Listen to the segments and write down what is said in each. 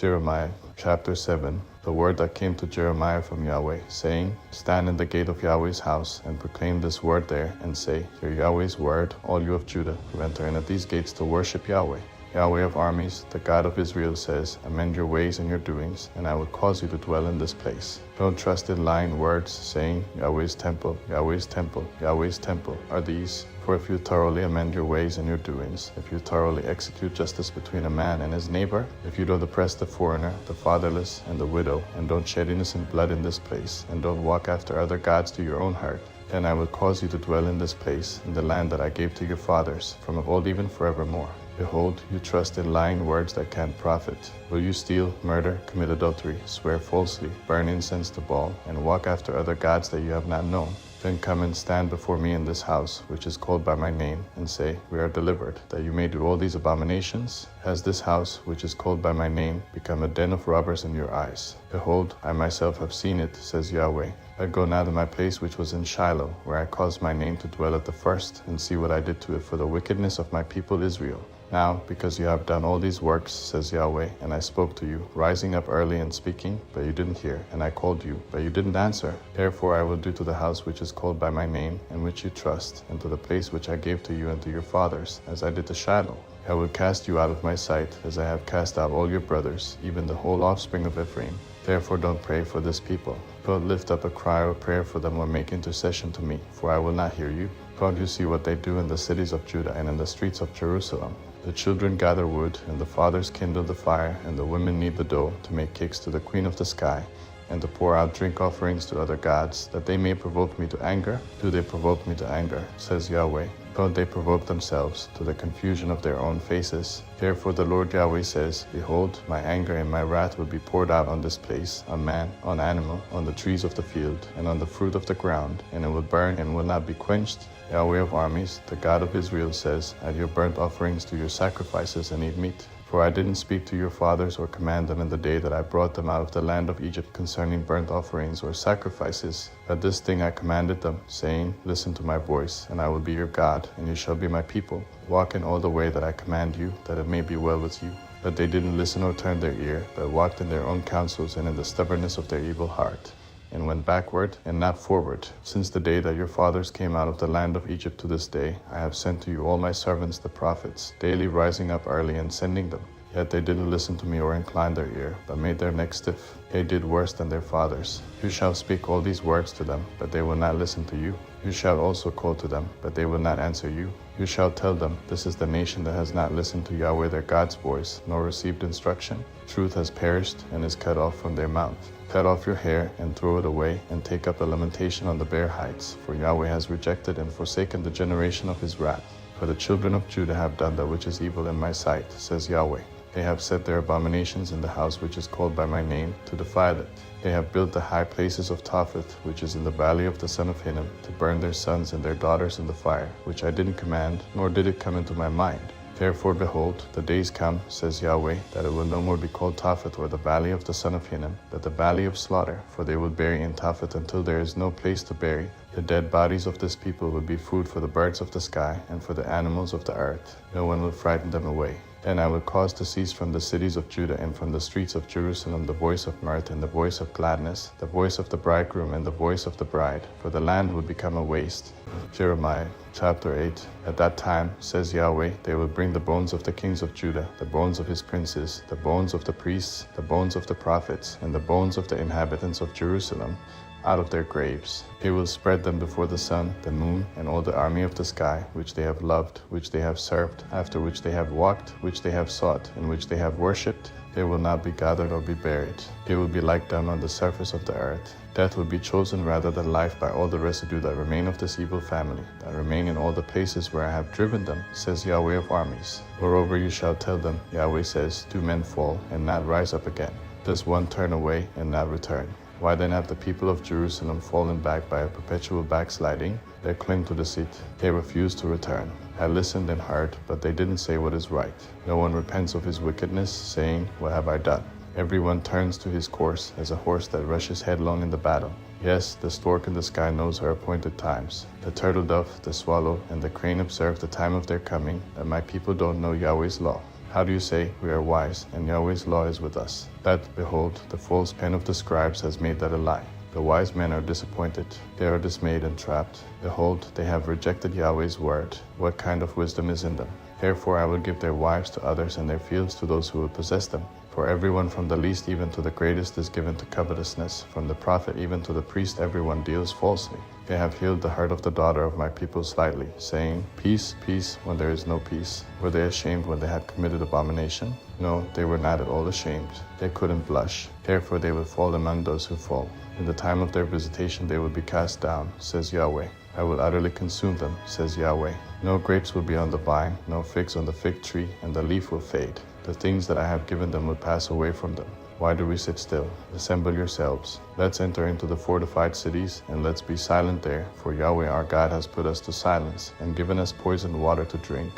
Jeremiah chapter 7. The word that came to Jeremiah from Yahweh, saying, Stand in the gate of Yahweh's house, and proclaim this word there, and say, Hear Yahweh's word, all you of Judah, who enter in at these gates to worship Yahweh. Yahweh of armies, the God of Israel, says, Amend your ways and your doings, and I will cause you to dwell in this place. Don't trust in lying words, saying, Yahweh's temple, Yahweh's temple, Yahweh's temple are these. For if you thoroughly amend your ways and your doings, if you thoroughly execute justice between a man and his neighbor, if you don't oppress the foreigner, the fatherless, and the widow, and don't shed innocent blood in this place, and don't walk after other gods to your own heart, then I will cause you to dwell in this place, in the land that I gave to your fathers, from of old even forevermore. Behold, you trust in lying words that can't profit. Will you steal, murder, commit adultery, swear falsely, burn incense to Baal, and walk after other gods that you have not known? Then come and stand before me in this house, which is called by my name, and say, We are delivered, that you may do all these abominations? Has this house, which is called by my name, become a den of robbers in your eyes? Behold, I myself have seen it, says Yahweh. I go now to my place which was in Shiloh, where I caused my name to dwell at the first, and see what I did to it for the wickedness of my people Israel. Now, because you have done all these works, says Yahweh, and I spoke to you, rising up early and speaking, but you didn't hear, and I called you, but you didn't answer. Therefore I will do to the house which is called by my name, and which you trust, and to the place which I gave to you and to your fathers, as I did to Shiloh. I will cast you out of my sight, as I have cast out all your brothers, even the whole offspring of Ephraim. Therefore don't pray for this people. Don't lift up a cry or prayer for them or make intercession to me, for I will not hear you. Can't you see what they do in the cities of Judah and in the streets of Jerusalem? The children gather wood, and the fathers kindle the fire, and the women knead the dough to make cakes to the queen of the sky, and to pour out drink offerings to other gods, that they may provoke me to anger? Do they provoke me to anger, says Yahweh? Don't they provoke themselves to the confusion of their own faces? Therefore the Lord Yahweh says, Behold, my anger and my wrath will be poured out on this place, on man, on animal, on the trees of the field, and on the fruit of the ground, and it will burn and will not be quenched. Yahweh of armies, the God of Israel, says, Add your burnt offerings to your sacrifices and eat meat. For I didn't speak to your fathers or command them in the day that I brought them out of the land of Egypt concerning burnt offerings or sacrifices. At this thing I commanded them, saying, Listen to my voice, and I will be your God, and you shall be my people. Walk in all the way that I command you, that it may be well with you. But they didn't listen or turn their ear, but walked in their own counsels and in the stubbornness of their evil heart, and went backward and not forward. Since the day that your fathers came out of the land of Egypt to this day, I have sent to you all my servants the prophets, daily rising up early and sending them. Yet they didn't listen to me or incline their ear, but made their neck stiff. They did worse than their fathers. You shall speak all these words to them, but they will not listen to you. You shall also call to them, but they will not answer you. You shall tell them, This is the nation that has not listened to Yahweh their God's voice, nor received instruction. Truth has perished and is cut off from their mouth. Cut off your hair and throw it away, and take up a lamentation on the bare heights, for Yahweh has rejected and forsaken the generation of his wrath. For the children of Judah have done that which is evil in my sight, says Yahweh. They have set their abominations in the house which is called by my name, to defile it. They have built the high places of Topheth, which is in the valley of the son of Hinnom, to burn their sons and their daughters in the fire, which I didn't command, nor did it come into my mind. Therefore, behold, the days come, says Yahweh, that it will no more be called Topheth or the valley of the son of Hinnom, but the valley of slaughter, for they will bury in Topheth until there is no place to bury. The dead bodies of this people will be food for the birds of the sky and for the animals of the earth. No one will frighten them away. Then I will cause to cease from the cities of Judah and from the streets of Jerusalem the voice of mirth and the voice of gladness, the voice of the bridegroom and the voice of the bride, for the land will become a waste. Jeremiah chapter 8. At that time, says Yahweh, they will bring the bones of the kings of Judah, the bones of his princes, the bones of the priests, the bones of the prophets, and the bones of the inhabitants of Jerusalem, out of their graves. They will spread them before the sun, the moon, and all the army of the sky, which they have loved, which they have served, after which they have walked, which they have sought, and which they have worshipped. They will not be gathered or be buried. They will be like them on the surface of the earth. Death will be chosen rather than life by all the residue that remain of this evil family, that remain in all the places where I have driven them, says Yahweh of armies. Moreover, you shall tell them, Yahweh says, Do men fall and not rise up again? Does one turn away and not return? Why then have the people of Jerusalem fallen back by a perpetual backsliding? They cling to deceit. They refuse to return. I listened and heard, but they didn't say what is right. No one repents of his wickedness, saying, What have I done? Everyone turns to his course as a horse that rushes headlong in the battle. Yes, the stork in the sky knows her appointed times. The turtle dove, the swallow, and the crane observe the time of their coming, that my people don't know Yahweh's law. How do you say, we are wise, and Yahweh's law is with us? That, behold, the false pen of the scribes has made that a lie. The wise men are disappointed. They are dismayed and trapped. Behold, they have rejected Yahweh's word. What kind of wisdom is in them? Therefore I will give their wives to others and their fields to those who will possess them. For everyone from the least even to the greatest is given to covetousness. From the prophet even to the priest everyone deals falsely. They have healed the heart of the daughter of my people slightly, saying, Peace, peace, when there is no peace. Were they ashamed when they had committed abomination? No, they were not at all ashamed. They couldn't blush. Therefore they will fall among those who fall. In the time of their visitation they will be cast down, says Yahweh. I will utterly consume them, says Yahweh. No grapes will be on the vine, no figs on the fig tree, and the leaf will fade. The things that I have given them will pass away from them. Why do we sit still? Assemble yourselves. Let's enter into the fortified cities, and let's be silent there, for Yahweh our God has put us to silence, and given us poisoned water to drink,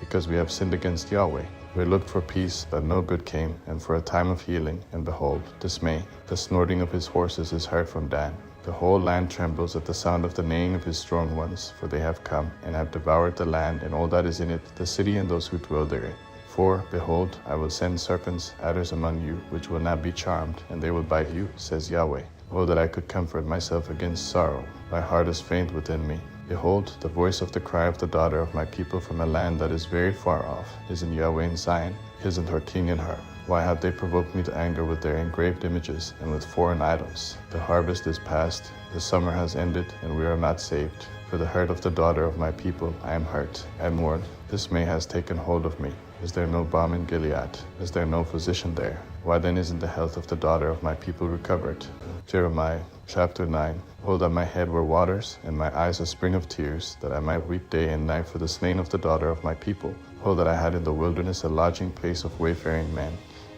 because we have sinned against Yahweh. We looked for peace, but no good came, and for a time of healing, and behold, dismay. The snorting of his horses is heard from Dan. The whole land trembles at the sound of the neighing of his strong ones, for they have come, and have devoured the land, and all that is in it, the city and those who dwell therein. For, behold, I will send serpents, adders among you, which will not be charmed, and they will bite you, says Yahweh. Oh, that I could comfort myself against sorrow. My heart is faint within me. Behold, the voice of the cry of the daughter of my people from a land that is very far off. Isn't Yahweh in Zion? Isn't her king in her? Why have they provoked me to anger with their engraved images and with foreign idols? The harvest is past, the summer has ended, and we are not saved. For the hurt of the daughter of my people I am hurt, and mourn. Dismay has taken hold of me. Is there no balm in Gilead? Is there no physician there? Why then isn't the health of the daughter of my people recovered? Jeremiah chapter 9. Oh, that my head were waters, and my eyes a spring of tears, that I might weep day and night for the slain of the daughter of my people. Oh, that I had in the wilderness a lodging place of wayfaring men,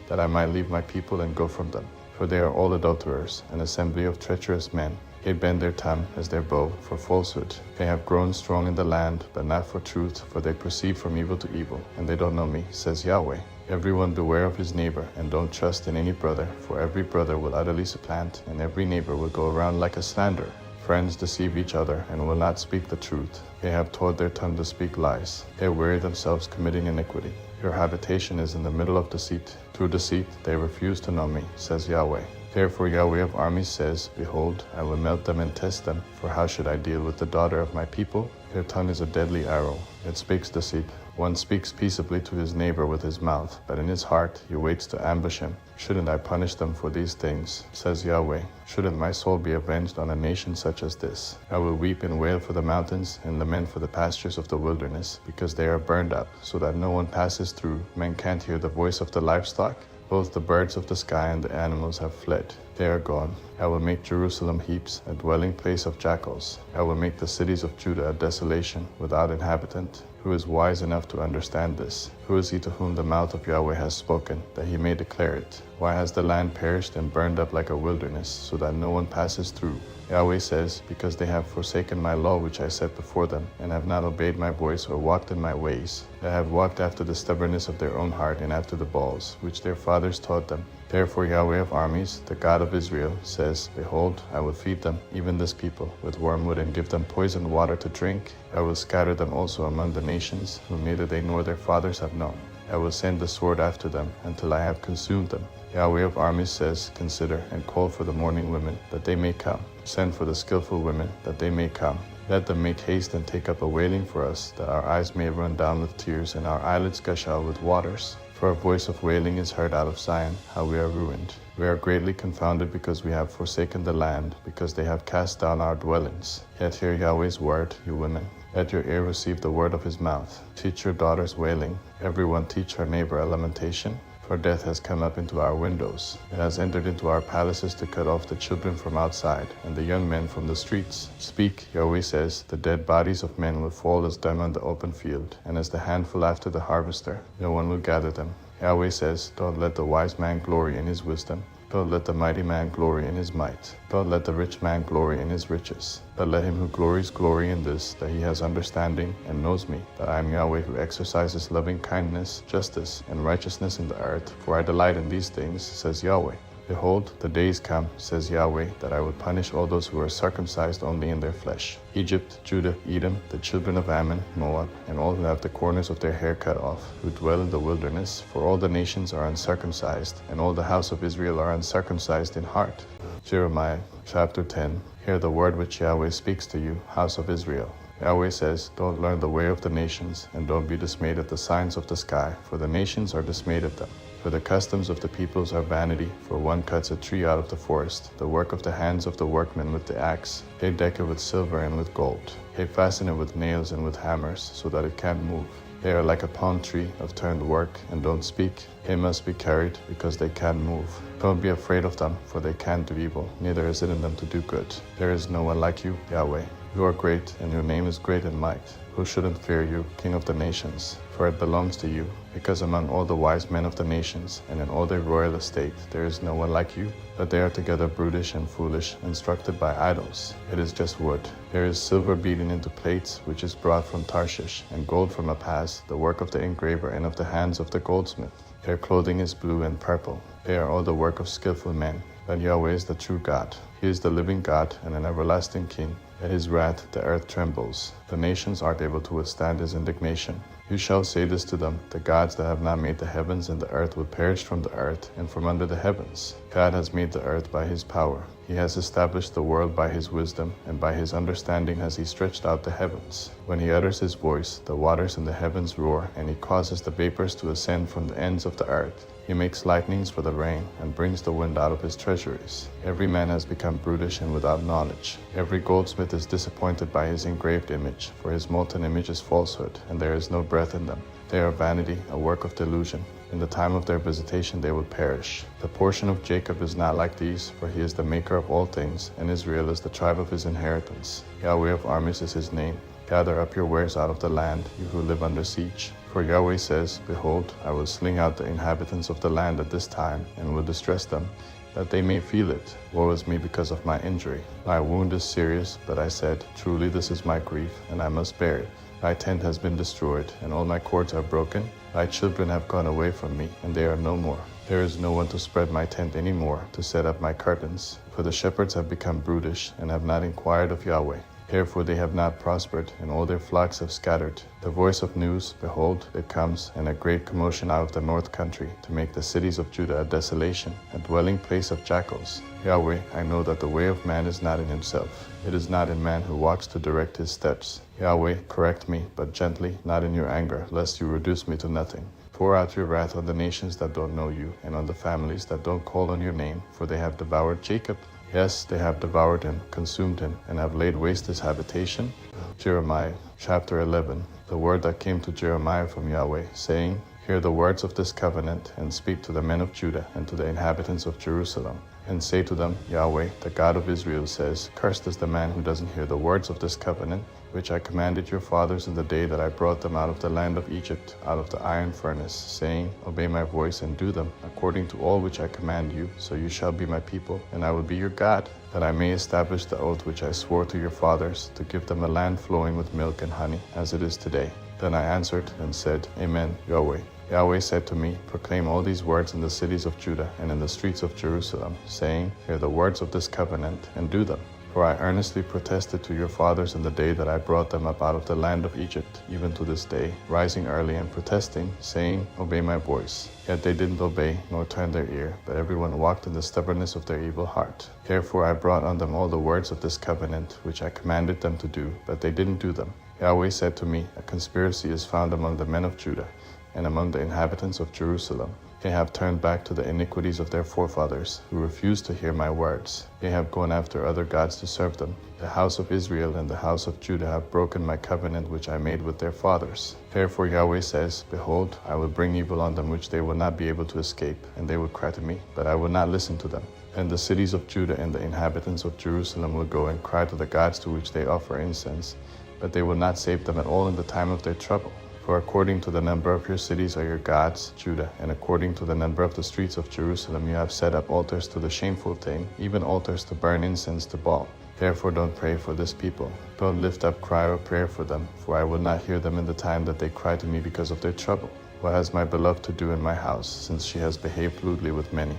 that I might leave my people and go from them. For they are all adulterers, an assembly of treacherous men. They bend their tongue as their bow for falsehood. They have grown strong in the land, but not for truth, for they proceed from evil to evil, and they don't know me, says Yahweh. Everyone beware of his neighbor, and don't trust in any brother, for every brother will utterly supplant, and every neighbor will go around like a slanderer. Friends deceive each other, and will not speak the truth. They have taught their tongue to speak lies. They weary themselves committing iniquity. Your habitation is in the middle of deceit. Through deceit they refuse to know me, says Yahweh. Therefore Yahweh of armies says, Behold, I will melt them and test them, for how should I deal with the daughter of my people? Their tongue is a deadly arrow. It speaks deceit. One speaks peaceably to his neighbor with his mouth, but in his heart he waits to ambush him. Shouldn't I punish them for these things, says Yahweh? Shouldn't my soul be avenged on a nation such as this? I will weep and wail for the mountains, and lament for the pastures of the wilderness, because they are burned up, so that no one passes through. Men can't hear the voice of the livestock. Both the birds of the sky and the animals have fled. They are gone. I will make Jerusalem heaps, a dwelling place of jackals. I will make the cities of Judah a desolation, without inhabitant. Who is wise enough to understand this? Who is he to whom the mouth of Yahweh has spoken, that he may declare it? Why has the land perished and burned up like a wilderness, so that no one passes through? Yahweh says, Because they have forsaken my law which I set before them, and have not obeyed my voice or walked in my ways. They have walked after the stubbornness of their own heart and after the Baals, which their fathers taught them. Therefore Yahweh of armies, the God of Israel, says, Behold, I will feed them, even this people, with wormwood, and give them poisoned water to drink. I will scatter them also among the nations, whom neither they nor their fathers have known. I will send the sword after them, until I have consumed them. Yahweh of armies says, Consider, and call for the mourning women, that they may come. Send for the skillful women, that they may come. Let them make haste and take up a wailing for us, that our eyes may run down with tears, and our eyelids gush out with waters. For a voice of wailing is heard out of Zion, how we are ruined. We are greatly confounded because we have forsaken the land, because they have cast down our dwellings. Yet hear Yahweh's word, you women. Let your ear receive the word of his mouth. Teach your daughters wailing. Everyone teach her neighbor a lamentation. For death has come up into our windows. It has entered into our palaces to cut off the children from outside, and the young men from the streets. Speak, Yahweh says, the dead bodies of men will fall as dung on the open field, and as the handful after the harvester. No one will gather them. Yahweh says, Don't let the wise man glory in his wisdom. Don't let the mighty man glory in his might. Don't let the rich man glory in his riches. But let him who glories glory in this, that he has understanding and knows me, that I am Yahweh who exercises loving kindness, justice, and righteousness in the earth. For I delight in these things, says Yahweh. Behold, the days come, says Yahweh, that I will punish all those who are circumcised only in their flesh: Egypt, Judah, Edom, the children of Ammon, Moab, and all who have the corners of their hair cut off, who dwell in the wilderness, for all the nations are uncircumcised, and all the house of Israel are uncircumcised in heart. Jeremiah chapter 10. Hear the word which Yahweh speaks to you, house of Israel. Yahweh says, don't learn the way of the nations, and don't be dismayed at the signs of the sky, for the nations are dismayed at them. For the customs of the peoples are vanity, for one cuts a tree out of the forest, the work of the hands of the workmen with the axe. They deck it with silver and with gold. They fasten it with nails and with hammers, so that it can't move. They are like a palm tree of turned work, and don't speak. They must be carried, because they can't move. Don't be afraid of them, for they can't do evil, neither is it in them to do good. There is no one like you, Yahweh. You are great, and your name is great in might. Who shouldn't fear you, King of the nations? For it belongs to you, because among all the wise men of the nations, and in all their royal estate, there is no one like you. But they are together brutish and foolish, instructed by idols. It is just wood. There is silver beaten into plates, which is brought from Tarshish, and gold from Apaz, the work of the engraver and of the hands of the goldsmith. Their clothing is blue and purple. They are all the work of skillful men. But Yahweh is the true God. He is the living God and an everlasting King. At his wrath the earth trembles. The nations aren't able to withstand his indignation. You shall say this to them: the gods that have not made the heavens and the earth will perish from the earth and from under the heavens. God has made the earth by his power. He has established the world by his wisdom, and by his understanding has he stretched out the heavens. When he utters his voice, the waters in the heavens roar, and he causes the vapors to ascend from the ends of the earth. He makes lightnings for the rain, and brings the wind out of his treasuries. Every man has become brutish and without knowledge. Every goldsmith is disappointed by his engraved image, for his molten image is falsehood, and there is no breath in them. They are vanity, a work of delusion. In the time of their visitation they will perish. The portion of Jacob is not like these, for he is the maker of all things, and Israel is the tribe of his inheritance. Yahweh of armies is his name. Gather up your wares out of the land, you who live under siege. For Yahweh says, behold, I will sling out the inhabitants of the land at this time, and will distress them, that they may feel it. Woe is me because of my injury. My wound is serious, but I said, truly this is my grief, and I must bear it. Thy tent has been destroyed, and all my cords are broken. Thy children have gone away from me, and they are no more. There is no one to spread my tent any more, to set up my curtains. For the shepherds have become brutish, and have not inquired of Yahweh. Therefore they have not prospered, and all their flocks have scattered. The voice of news, behold, it comes, and a great commotion out of the north country, to make the cities of Judah a desolation, a dwelling place of jackals. Yahweh, I know that the way of man is not in himself. It is not in man who walks to direct his steps. Yahweh, correct me, but gently, not in your anger, lest you reduce me to nothing. Pour out your wrath on the nations that don't know you, and on the families that don't call on your name, for they have devoured Jacob. Yes, they have devoured him, consumed him, and have laid waste his habitation. Jeremiah chapter 11. The word that came to Jeremiah from Yahweh, saying, hear the words of this covenant, and speak to the men of Judah and to the inhabitants of Jerusalem. And say to them, Yahweh, the God of Israel says, cursed is the man who doesn't hear the words of this covenant, which I commanded your fathers in the day that I brought them out of the land of Egypt, out of the iron furnace, saying, obey my voice and do them, according to all which I command you, so you shall be my people, and I will be your God, that I may establish the oath which I swore to your fathers, to give them a land flowing with milk and honey, as it is today. Then I answered and said, Amen, Yahweh. Yahweh said to me, proclaim all these words in the cities of Judah and in the streets of Jerusalem, saying, hear the words of this covenant, and do them. For I earnestly protested to your fathers in the day that I brought them up out of the land of Egypt, even to this day, rising early and protesting, saying, obey my voice. Yet they didn't obey, nor turn their ear, but everyone walked in the stubbornness of their evil heart. Therefore I brought on them all the words of this covenant, which I commanded them to do, but they didn't do them. Yahweh said to me, a conspiracy is found among the men of Judah, and among the inhabitants of Jerusalem. They have turned back to the iniquities of their forefathers, who refused to hear my words. They have gone after other gods to serve them. The house of Israel and the house of Judah have broken my covenant which I made with their fathers. Therefore Yahweh says, behold, I will bring evil on them which they will not be able to escape, and they will cry to me, but I will not listen to them. And the cities of Judah and the inhabitants of Jerusalem will go and cry to the gods to which they offer incense, but they will not save them at all in the time of their trouble. For according to the number of your cities are your gods, Judah, and according to the number of the streets of Jerusalem you have set up altars to the shameful thing, even altars to burn incense to Baal. Therefore don't pray for this people. Don't lift up cry or prayer for them, for I will not hear them in the time that they cry to me because of their trouble. What has my beloved to do in my house, since she has behaved lewdly with many?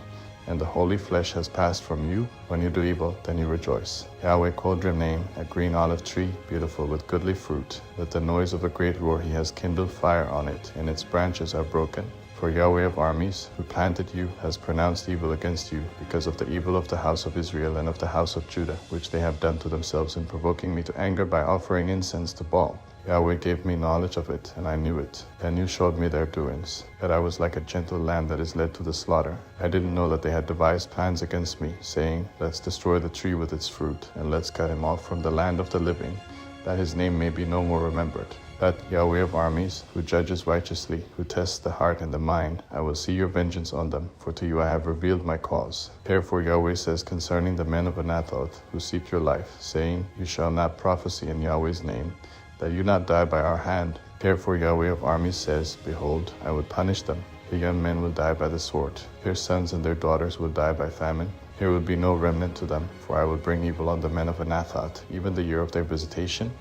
and the holy flesh has passed from you. When you do evil, then you rejoice. Yahweh called your name a green olive tree, beautiful with goodly fruit. With the noise of a great roar he has kindled fire on it, and its branches are broken. For Yahweh of armies, who planted you, has pronounced evil against you, because of the evil of the house of Israel and of the house of Judah, which they have done to themselves in provoking me to anger by offering incense to Baal. Yahweh gave me knowledge of it, and I knew it. Then you showed me their doings, that I was like a gentle lamb that is led to the slaughter. I didn't know that they had devised plans against me, saying, let's destroy the tree with its fruit, and let's cut him off from the land of the living, that his name may be no more remembered. But Yahweh of armies, who judges righteously, who tests the heart and the mind, I will see your vengeance on them, for to you I have revealed my cause. Therefore Yahweh says concerning the men of Anathoth, who seek your life, saying, you shall not prophesy in Yahweh's name, that you not die by our hand. Therefore Yahweh of armies says, behold, I will punish them. The young men will die by the sword. Their sons and their daughters will die by famine. There will be no remnant to them, for I will bring evil on the men of Anathoth, even the year of their visitation.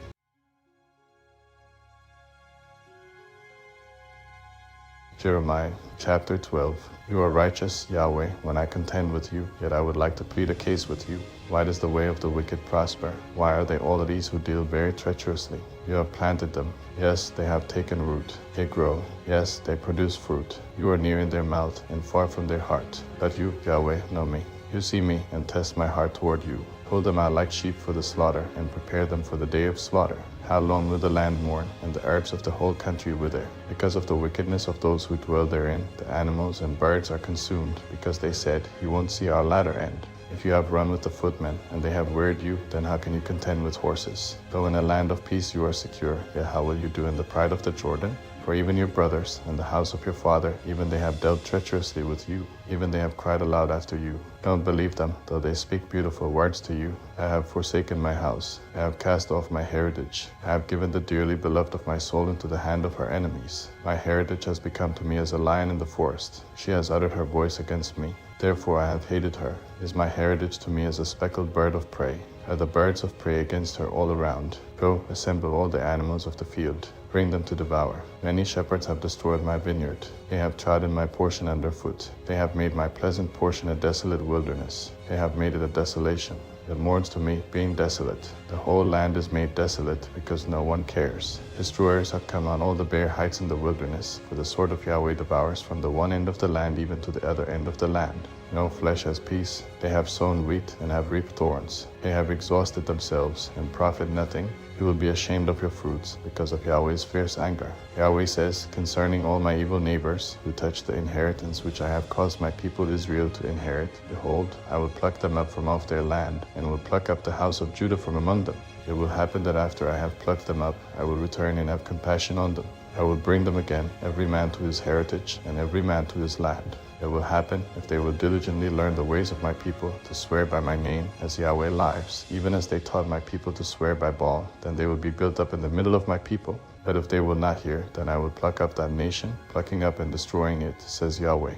Jeremiah chapter 12. You are righteous, Yahweh, when I contend with you, yet I would like to plead a case with you. Why does the way of the wicked prosper? Why are they all at ease who deal very treacherously? You have planted them. Yes, they have taken root. They grow. Yes, they produce fruit. You are near in their mouth and far from their heart. But you, Yahweh, know me. You see me and test my heart toward you. Pull them out like sheep for the slaughter, and prepare them for the day of slaughter. How long will the land mourn, and the herbs of the whole country wither? Because of the wickedness of those who dwell therein, the animals and birds are consumed, because they said, you won't see our latter end. If you have run with the footmen, and they have wearied you, then how can you contend with horses? Though in a land of peace you are secure, yet how will you do in the pride of the Jordan? For even your brothers and the house of your father, even they have dealt treacherously with you. Even they have cried aloud after you. Don't believe them, though they speak beautiful words to you. I have forsaken my house. I have cast off my heritage. I have given the dearly beloved of my soul into the hand of her enemies. My heritage has become to me as a lion in the forest. She has uttered her voice against me. Therefore I have hated her. Is my heritage to me as a speckled bird of prey? Are the birds of prey against her all around? Go, assemble all the animals of the field. Bring them to devour. Many shepherds have destroyed my vineyard. They have trodden my portion underfoot. They have made my pleasant portion a desolate wilderness. They have made it a desolation. It mourns to me, being desolate. The whole land is made desolate, because no one cares. Destroyers have come on all the bare heights in the wilderness, for the sword of Yahweh devours from the one end of the land even to the other end of the land. No flesh has peace. They have sown wheat and have reaped thorns. They have exhausted themselves and profit nothing. You will be ashamed of your fruits because of Yahweh's fierce anger. Yahweh says, concerning all my evil neighbors who touch the inheritance which I have caused my people Israel to inherit, behold, I will pluck them up from off their land, and will pluck up the house of Judah from among them. It will happen that after I have plucked them up, I will return and have compassion on them. I will bring them again, every man to his heritage, and every man to his land. It will happen if they will diligently learn the ways of my people, to swear by my name, as Yahweh lives, even as they taught my people to swear by Baal, then they will be built up in the middle of my people. But if they will not hear, then I will pluck up that nation, plucking up and destroying it, says Yahweh.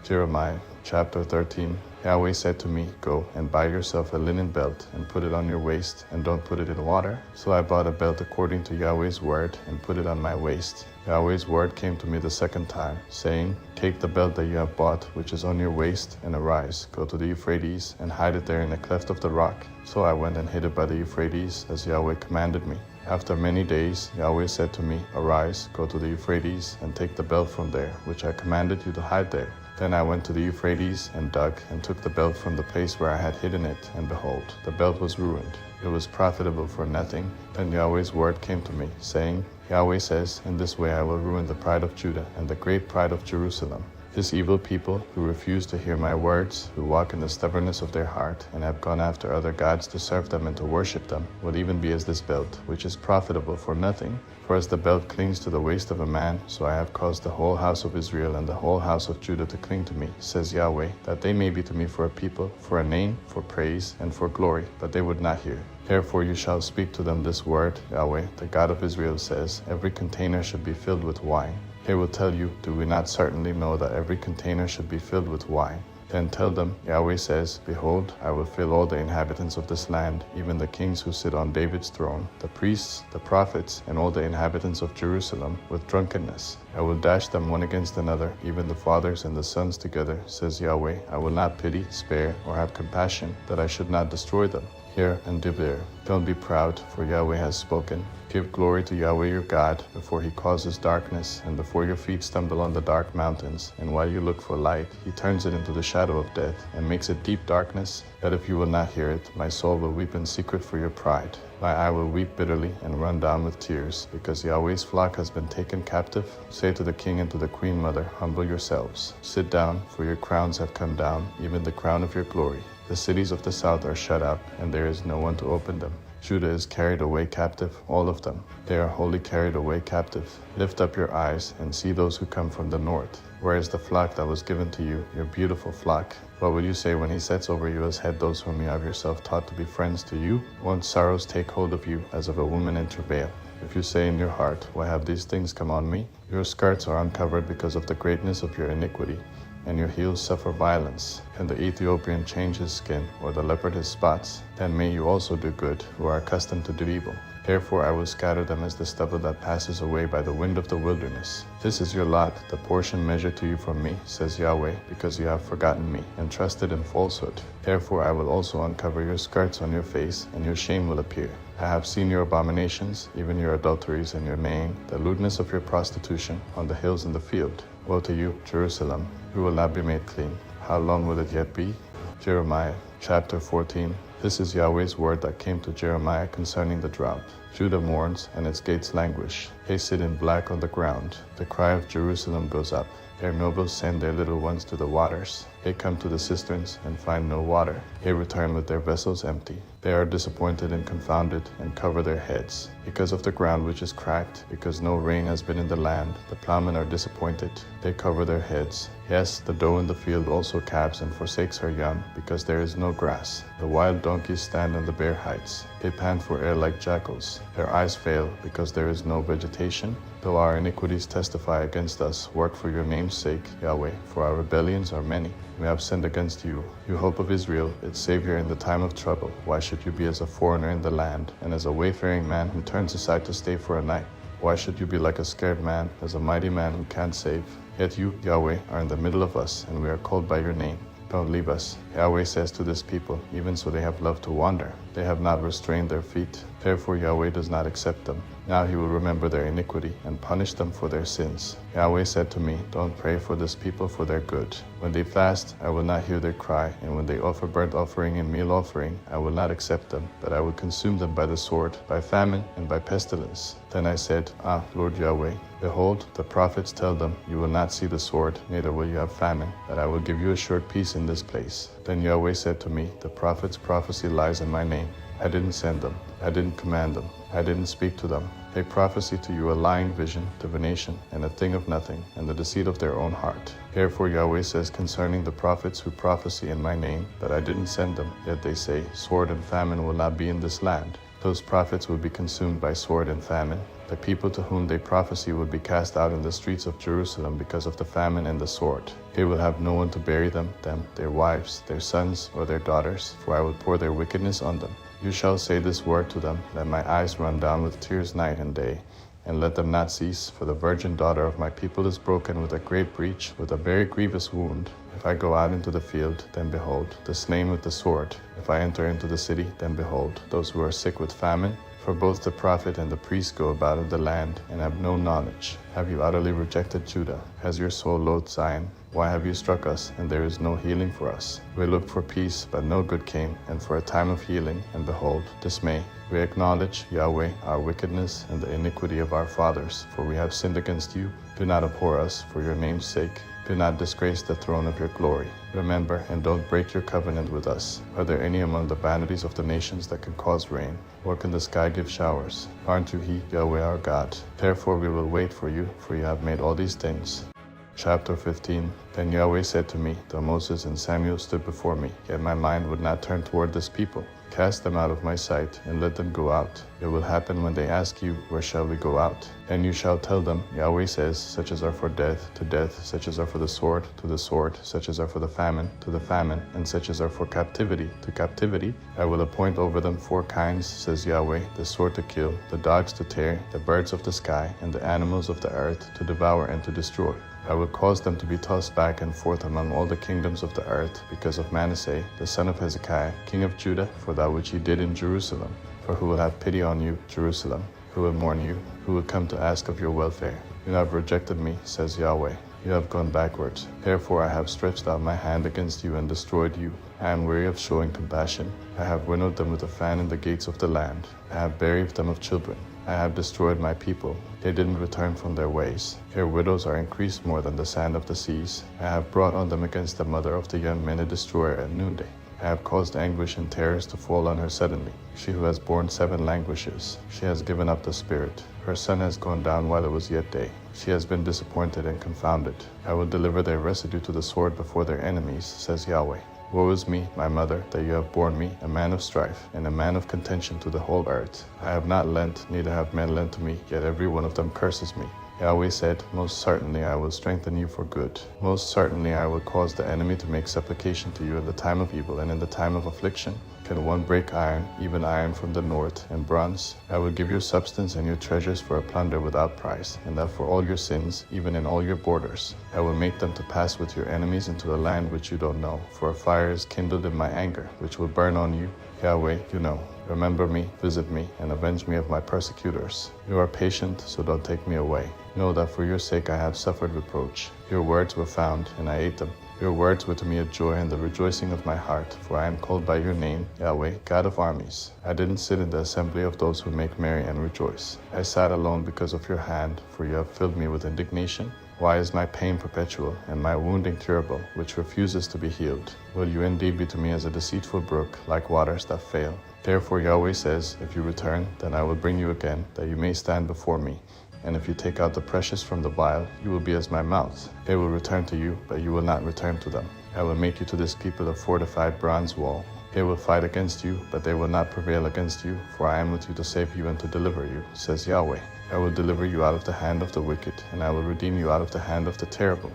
Jeremiah chapter 13. Yahweh said to me, go and buy yourself a linen belt and put it on your waist, and don't put it in water. So I bought a belt according to Yahweh's word and put it on my waist. Yahweh's word came to me the second time, saying, take the belt that you have bought, which is on your waist, and arise, go to the Euphrates, and hide it there in a cleft of the rock. So I went and hid it by the Euphrates, as Yahweh commanded me. After many days, Yahweh said to me, arise, go to the Euphrates, and take the belt from there, which I commanded you to hide there. Then I went to the Euphrates and dug, and took the belt from the place where I had hidden it, and behold, the belt was ruined. It was profitable for nothing. Then Yahweh's word came to me, saying, Yahweh says, in this way I will ruin the pride of Judah and the great pride of Jerusalem. This evil people, who refuse to hear my words, who walk in the stubbornness of their heart, and have gone after other gods to serve them and to worship them, will even be as this belt, which is profitable for nothing. For as the belt clings to the waist of a man, so I have caused the whole house of Israel and the whole house of Judah to cling to me, says Yahweh, that they may be to me for a people, for a name, for praise, and for glory, but they would not hear. Therefore you shall speak to them this word, Yahweh, the God of Israel says, every container should be filled with wine. They will tell you, do we not certainly know that every container should be filled with wine? Then tell them, Yahweh says, Behold, I will fill all the inhabitants of this land, even the kings who sit on David's throne, the priests, the prophets, and all the inhabitants of Jerusalem, with drunkenness. I will dash them one against another, even the fathers and the sons together, says Yahweh. I will not pity, spare, or have compassion, that I should not destroy them. Hear and declare. Don't be proud, for Yahweh has spoken. Give glory to Yahweh your God, before he causes darkness, and before your feet stumble on the dark mountains. And while you look for light, he turns it into the shadow of death, and makes it deep darkness, that if you will not hear it, my soul will weep in secret for your pride. My eye will weep bitterly and run down with tears, because Yahweh's flock has been taken captive. Say to the king and to the queen mother, Humble yourselves. Sit down, for your crowns have come down, even the crown of your glory. The cities of the south are shut up, and there is no one to open them. Judah is carried away captive, all of them. They are wholly carried away captive. Lift up your eyes and see those who come from the north. Where is the flock that was given to you, your beautiful flock? What will you say when he sets over you as head those whom you have yourself taught to be friends to you? Won't sorrows take hold of you as of a woman in travail? If you say in your heart, Why have these things come on me? Your skirts are uncovered because of the greatness of your iniquity, and your heels suffer violence. Can the Ethiopian change his skin, or the leopard his spots? Then may you also do good, who are accustomed to do evil. Therefore I will scatter them as the stubble that passes away by the wind of the wilderness. This is your lot, the portion measured to you from me, says Yahweh, because you have forgotten me, and trusted in falsehood. Therefore I will also uncover your skirts on your face, and your shame will appear. I have seen your abominations, even your adulteries and your neighing, the lewdness of your prostitution, on the hills and the field. Woe to you, Jerusalem, who will not be made clean. How long will it yet be? Jeremiah chapter 14. This is Yahweh's word that came to Jeremiah concerning the drought. Judah mourns, and its gates languish. They sit in black on the ground. The cry of Jerusalem goes up. Their nobles send their little ones to the waters. They come to the cisterns and find no water. They return with their vessels empty. They are disappointed and confounded, and cover their heads. Because of the ground which is cracked, because no rain has been in the land, the plowmen are disappointed. They cover their heads. Yes, the doe in the field also calves and forsakes her young, because there is no grass. The wild donkeys stand on the bare heights. They pant for air like jackals. Their eyes fail, because there is no vegetation. Though our iniquities testify against us, work for your name's sake, Yahweh, for our rebellions are many. We have sinned against you, you hope of Israel, its Savior in the time of trouble. Why should you be as a foreigner in the land, and as a wayfaring man who turns aside to stay for a night? Why should you be like a scared man, as a mighty man who can't save? Yet you, Yahweh, are in the middle of us, and we are called by your name. Don't leave us. Yahweh says to this people, even so they have loved to wander. They have not restrained their feet. Therefore Yahweh does not accept them. Now he will remember their iniquity and punish them for their sins. Yahweh said to me, Don't pray for this people for their good. When they fast, I will not hear their cry, and when they offer burnt offering and meal offering, I will not accept them, but I will consume them by the sword, by famine, and by pestilence. Then I said, Lord Yahweh, behold, the prophets tell them, You will not see the sword, neither will you have famine, but I will give you a short peace in this place. Then Yahweh said to me, The prophets prophesy lies in my name. I didn't send them. I didn't command them. I didn't speak to them. They prophesy to you a lying vision, divination, and a thing of nothing, and the deceit of their own heart. Therefore Yahweh says concerning the prophets who prophesy in my name, that I didn't send them. Yet they say, Sword and famine will not be in this land. Those prophets will be consumed by sword and famine. The people to whom they prophesy will be cast out in the streets of Jerusalem because of the famine and the sword. They will have no one to bury them, their wives, their sons, or their daughters, for I will pour their wickedness on them. You shall say this word to them, Let my eyes run down with tears night and day, and let them not cease, for the virgin daughter of my people is broken with a great breach, with a very grievous wound. If I go out into the field, then behold, the slain with the sword. If I enter into the city, then behold, those who are sick with famine. For both the prophet and the priest go about in the land, and have no knowledge. Have you utterly rejected Judah? Has your soul loathed Zion? Why have you struck us, and there is no healing for us? We looked for peace, but no good came, and for a time of healing, and behold, dismay. We acknowledge, Yahweh, our wickedness and the iniquity of our fathers, for we have sinned against you. Do not abhor us for your name's sake. Do not disgrace the throne of your glory. Remember, and don't break your covenant with us. Are there any among the vanities of the nations that can cause rain? Or can the sky give showers? Aren't you he, Yahweh our God? Therefore we will wait for you, for you have made all these things. Chapter 15. Then Yahweh said to me, though Moses and Samuel stood before me, yet my mind would not turn toward this people. Cast them out of my sight, and let them go out. It will happen when they ask you, where shall we go out? Then you shall tell them, Yahweh says, such as are for death, to death, such as are for the sword, to the sword, such as are for the famine, to the famine, and such as are for captivity, to captivity. I will appoint over them 4 kinds, says Yahweh, the sword to kill, the dogs to tear, the birds of the sky, and the animals of the earth to devour and to destroy. I will cause them to be tossed back and forth among all the kingdoms of the earth, because of Manasseh, the son of Hezekiah, king of Judah, for that which he did in Jerusalem. For who will have pity on you, Jerusalem? Who will mourn you? Who will come to ask of your welfare? You have rejected me, says Yahweh. You have gone backwards. Therefore I have stretched out my hand against you and destroyed you. I am weary of showing compassion. I have winnowed them with a fan in the gates of the land. I have bereaved them of children. I have destroyed my people. They didn't return from their ways. Their widows are increased more than the sand of the seas. I have brought on them against the mother of the young men a destroyer at noonday. I have caused anguish and terrors to fall on her suddenly. She who has borne 7 languishes. She has given up the spirit. Her sun has gone down while it was yet day. She has been disappointed and confounded. I will deliver their residue to the sword before their enemies, says Yahweh. Woe is me, my mother, that you have borne me, a man of strife, and a man of contention to the whole earth. I have not lent, neither have men lent to me, yet every one of them curses me. Yahweh said, most certainly I will strengthen you for good. Most certainly I will cause the enemy to make supplication to you in the time of evil and in the time of affliction. Can one break iron, even iron from the north, and bronze? I will give your substance and your treasures for a plunder without price, and that for all your sins, even in all your borders. I will make them to pass with your enemies into the land which you don't know, for a fire is kindled in my anger, which will burn on you. Yahweh, you know. Remember me, visit me, and avenge me of my persecutors. You are patient, so don't take me away. Know that for your sake I have suffered reproach. Your words were found, and I ate them. Your words were to me a joy and the rejoicing of my heart, for I am called by your name, Yahweh, God of armies. I didn't sit in the assembly of those who make merry and rejoice. I sat alone because of your hand, for you have filled me with indignation. Why is my pain perpetual, and my wounding curable, which refuses to be healed? Will you indeed be to me as a deceitful brook, like waters that fail? Therefore Yahweh says, if you return, then I will bring you again, that you may stand before me. And if you take out the precious from the vial, you will be as my mouth. They will return to you, but you will not return to them. I will make you to this people a fortified bronze wall. They will fight against you, but they will not prevail against you, for I am with you to save you and to deliver you, says Yahweh. I will deliver you out of the hand of the wicked, and I will redeem you out of the hand of the terrible.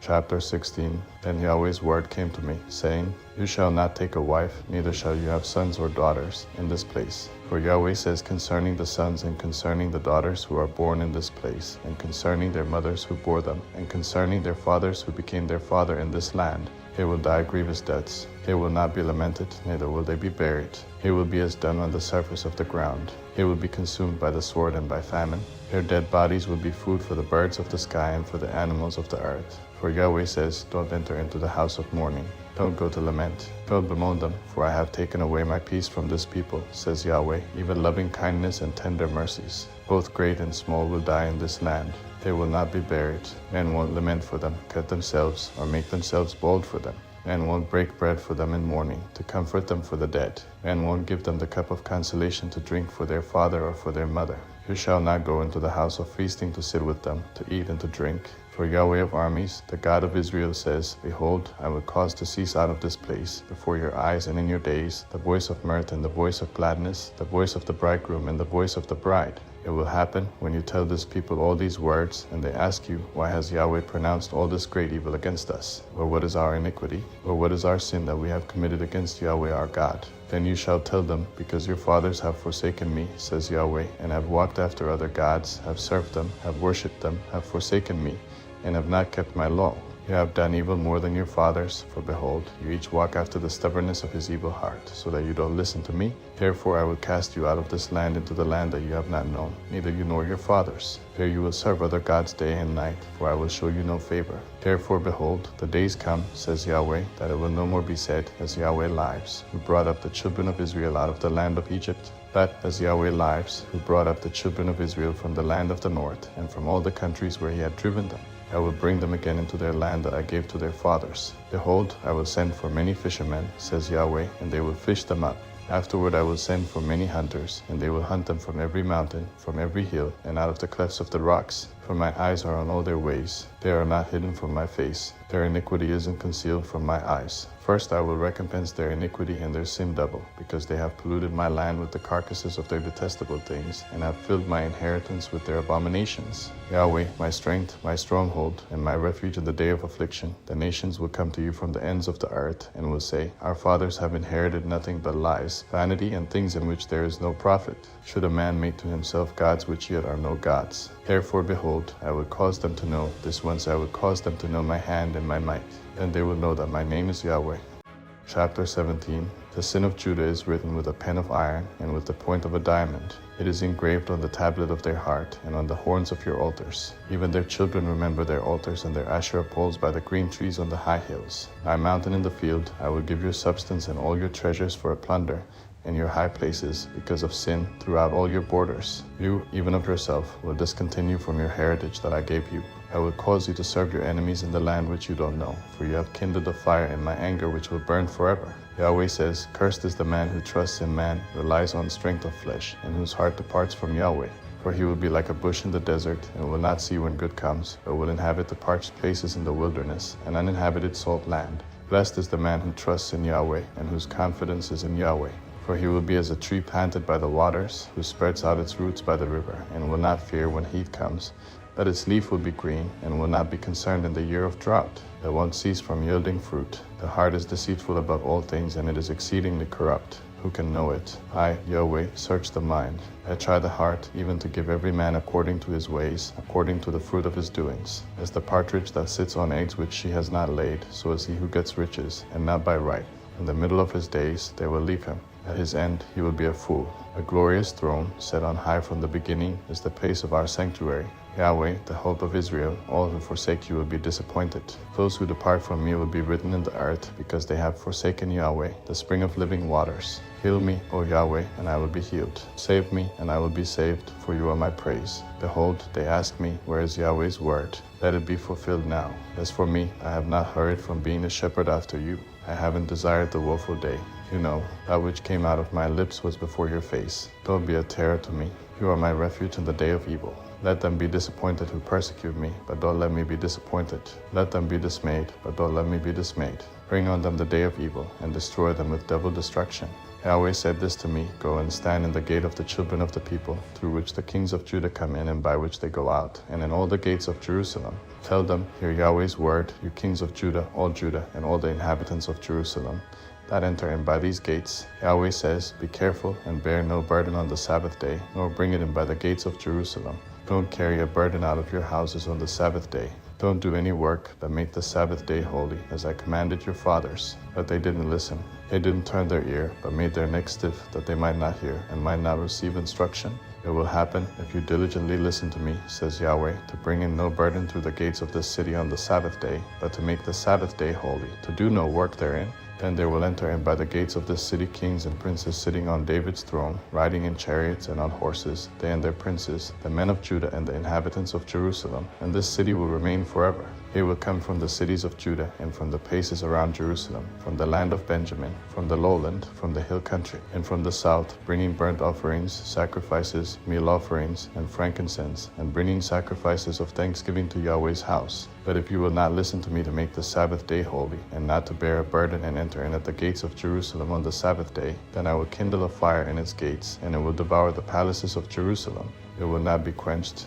Chapter 16. Then Yahweh's word came to me, saying, You shall not take a wife, neither shall you have sons or daughters in this place. For Yahweh says concerning the sons and concerning the daughters who are born in this place, and concerning their mothers who bore them, and concerning their fathers who became their father in this land, they will die grievous deaths. They will not be lamented, neither will they be buried. They will be as dung on the surface of the ground. They will be consumed by the sword and by famine. Their dead bodies will be food for the birds of the sky and for the animals of the earth. For Yahweh says, don't enter into the house of mourning. Don't go to lament. Don't bemoan them, for I have taken away my peace from this people, says Yahweh. Even loving kindness and tender mercies, both great and small, will die in this land. They will not be buried. Men won't lament for them, cut themselves, or make themselves bald for them. Men won't break bread for them in mourning, to comfort them for the dead. Men won't give them the cup of consolation to drink for their father or for their mother. You shall not go into the house of feasting to sit with them, to eat and to drink. For Yahweh of armies, the God of Israel, says, Behold, I will cause to cease out of this place, before your eyes and in your days, the voice of mirth and the voice of gladness, the voice of the bridegroom and the voice of the bride. It will happen when you tell this people all these words, and they ask you, Why has Yahweh pronounced all this great evil against us? Or what is our iniquity? Or what is our sin that we have committed against Yahweh our God? Then you shall tell them, Because your fathers have forsaken me, says Yahweh, and have walked after other gods, have served them, have worshipped them, have forsaken me, and have not kept my law. You have done evil more than your fathers, for behold, you each walk after the stubbornness of his evil heart, so that you don't listen to me. Therefore I will cast you out of this land into the land that you have not known, neither you nor your fathers. There you will serve other gods day and night, for I will show you no favor. Therefore behold, the days come, says Yahweh, that it will no more be said, As Yahweh lives, who brought up the children of Israel out of the land of Egypt, but as Yahweh lives, who brought up the children of Israel from the land of the north, and from all the countries where he had driven them. I will bring them again into their land that I gave to their fathers. Behold, I will send for many fishermen, says Yahweh, and they will fish them up. Afterward I will send for many hunters, and they will hunt them from every mountain, from every hill, and out of the clefts of the rocks. For my eyes are on all their ways. They are not hidden from my face. Their iniquity isn't concealed from my eyes. First I will recompense their iniquity and their sin double, because they have polluted my land with the carcasses of their detestable things, and have filled my inheritance with their abominations. Yahweh, my strength, my stronghold, and my refuge in the day of affliction, the nations will come to you from the ends of the earth, and will say, Our fathers have inherited nothing but lies, vanity, and things in which there is no profit. Should a man make to himself gods which yet are no gods? Therefore, behold, I will cause them to know, this once I will cause them to know my hand and my might. Then they will know that my name is Yahweh. Chapter 17. The sin of Judah is written with a pen of iron and with the point of a diamond. It is engraved on the tablet of their heart and on the horns of your altars. Even their children remember their altars and their Asherah poles by the green trees on the high hills. My mountain in the field, I will give your substance and all your treasures for a plunder, and your high places, because of sin, throughout all your borders. You, even of yourself, will discontinue from your heritage that I gave you. I will cause you to serve your enemies in the land which you don't know, for you have kindled a fire in my anger which will burn forever. Yahweh says, Cursed is the man who trusts in man, relies on strength of flesh, and whose heart departs from Yahweh. For he will be like a bush in the desert, and will not see when good comes, but will inhabit the parched places in the wilderness, an uninhabited salt land. Blessed is the man who trusts in Yahweh, and whose confidence is in Yahweh. For he will be as a tree planted by the waters, who spreads out its roots by the river, and will not fear when heat comes. But its leaf will be green, and will not be concerned in the year of drought. It won't cease from yielding fruit. The heart is deceitful above all things, and it is exceedingly corrupt. Who can know it? I, Yahweh, search the mind. I try the heart, even to give every man according to his ways, according to the fruit of his doings. As the partridge that sits on eggs which she has not laid, so is he who gets riches, and not by right. In the middle of his days they will leave him. At his end he will be a fool. A glorious throne, set on high from the beginning, is the place of our sanctuary. Yahweh, the hope of Israel, all who forsake you will be disappointed. Those who depart from me will be written in the earth, because they have forsaken Yahweh, the spring of living waters. Heal me, O Yahweh, and I will be healed. Save me, and I will be saved, for you are my praise. Behold, they ask me, Where is Yahweh's word? Let it be fulfilled now. As for me, I have not hurried from being a shepherd after you. I haven't desired the woeful day. You know, that which came out of my lips was before your face. Don't be a terror to me. You are my refuge in the day of evil. Let them be disappointed who persecute me, but don't let me be disappointed. Let them be dismayed, but don't let me be dismayed. Bring on them the day of evil, and destroy them with double destruction. Yahweh said this to me, Go and stand in the gate of the children of the people, through which the kings of Judah come in and by which they go out, and in all the gates of Jerusalem. Tell them, Hear Yahweh's word, you kings of Judah, and all the inhabitants of Jerusalem, that enter in by these gates. Yahweh says, Be careful, and bear no burden on the Sabbath day, nor bring it in by the gates of Jerusalem. Don't carry a burden out of your houses on the Sabbath day. Don't do any work, but make the Sabbath day holy, as I commanded your fathers. But they didn't listen. They didn't turn their ear, but made their neck stiff, that they might not hear, and might not receive instruction. It will happen, if you diligently listen to me, says Yahweh, to bring in no burden through the gates of this city on the Sabbath day, but to make the Sabbath day holy, to do no work therein. Then there will enter in by the gates of this city kings and princes sitting on David's throne, riding in chariots and on horses, they and their princes, the men of Judah and the inhabitants of Jerusalem, and this city will remain forever. They will come from the cities of Judah and from the places around Jerusalem, from the land of Benjamin, from the lowland, from the hill country, and from the south, bringing burnt offerings, sacrifices, meal offerings, and frankincense, and bringing sacrifices of thanksgiving to Yahweh's house. But if you will not listen to me to make the Sabbath day holy, and not to bear a burden and enter in at the gates of Jerusalem on the Sabbath day, then I will kindle a fire in its gates, and it will devour the palaces of Jerusalem. It will not be quenched.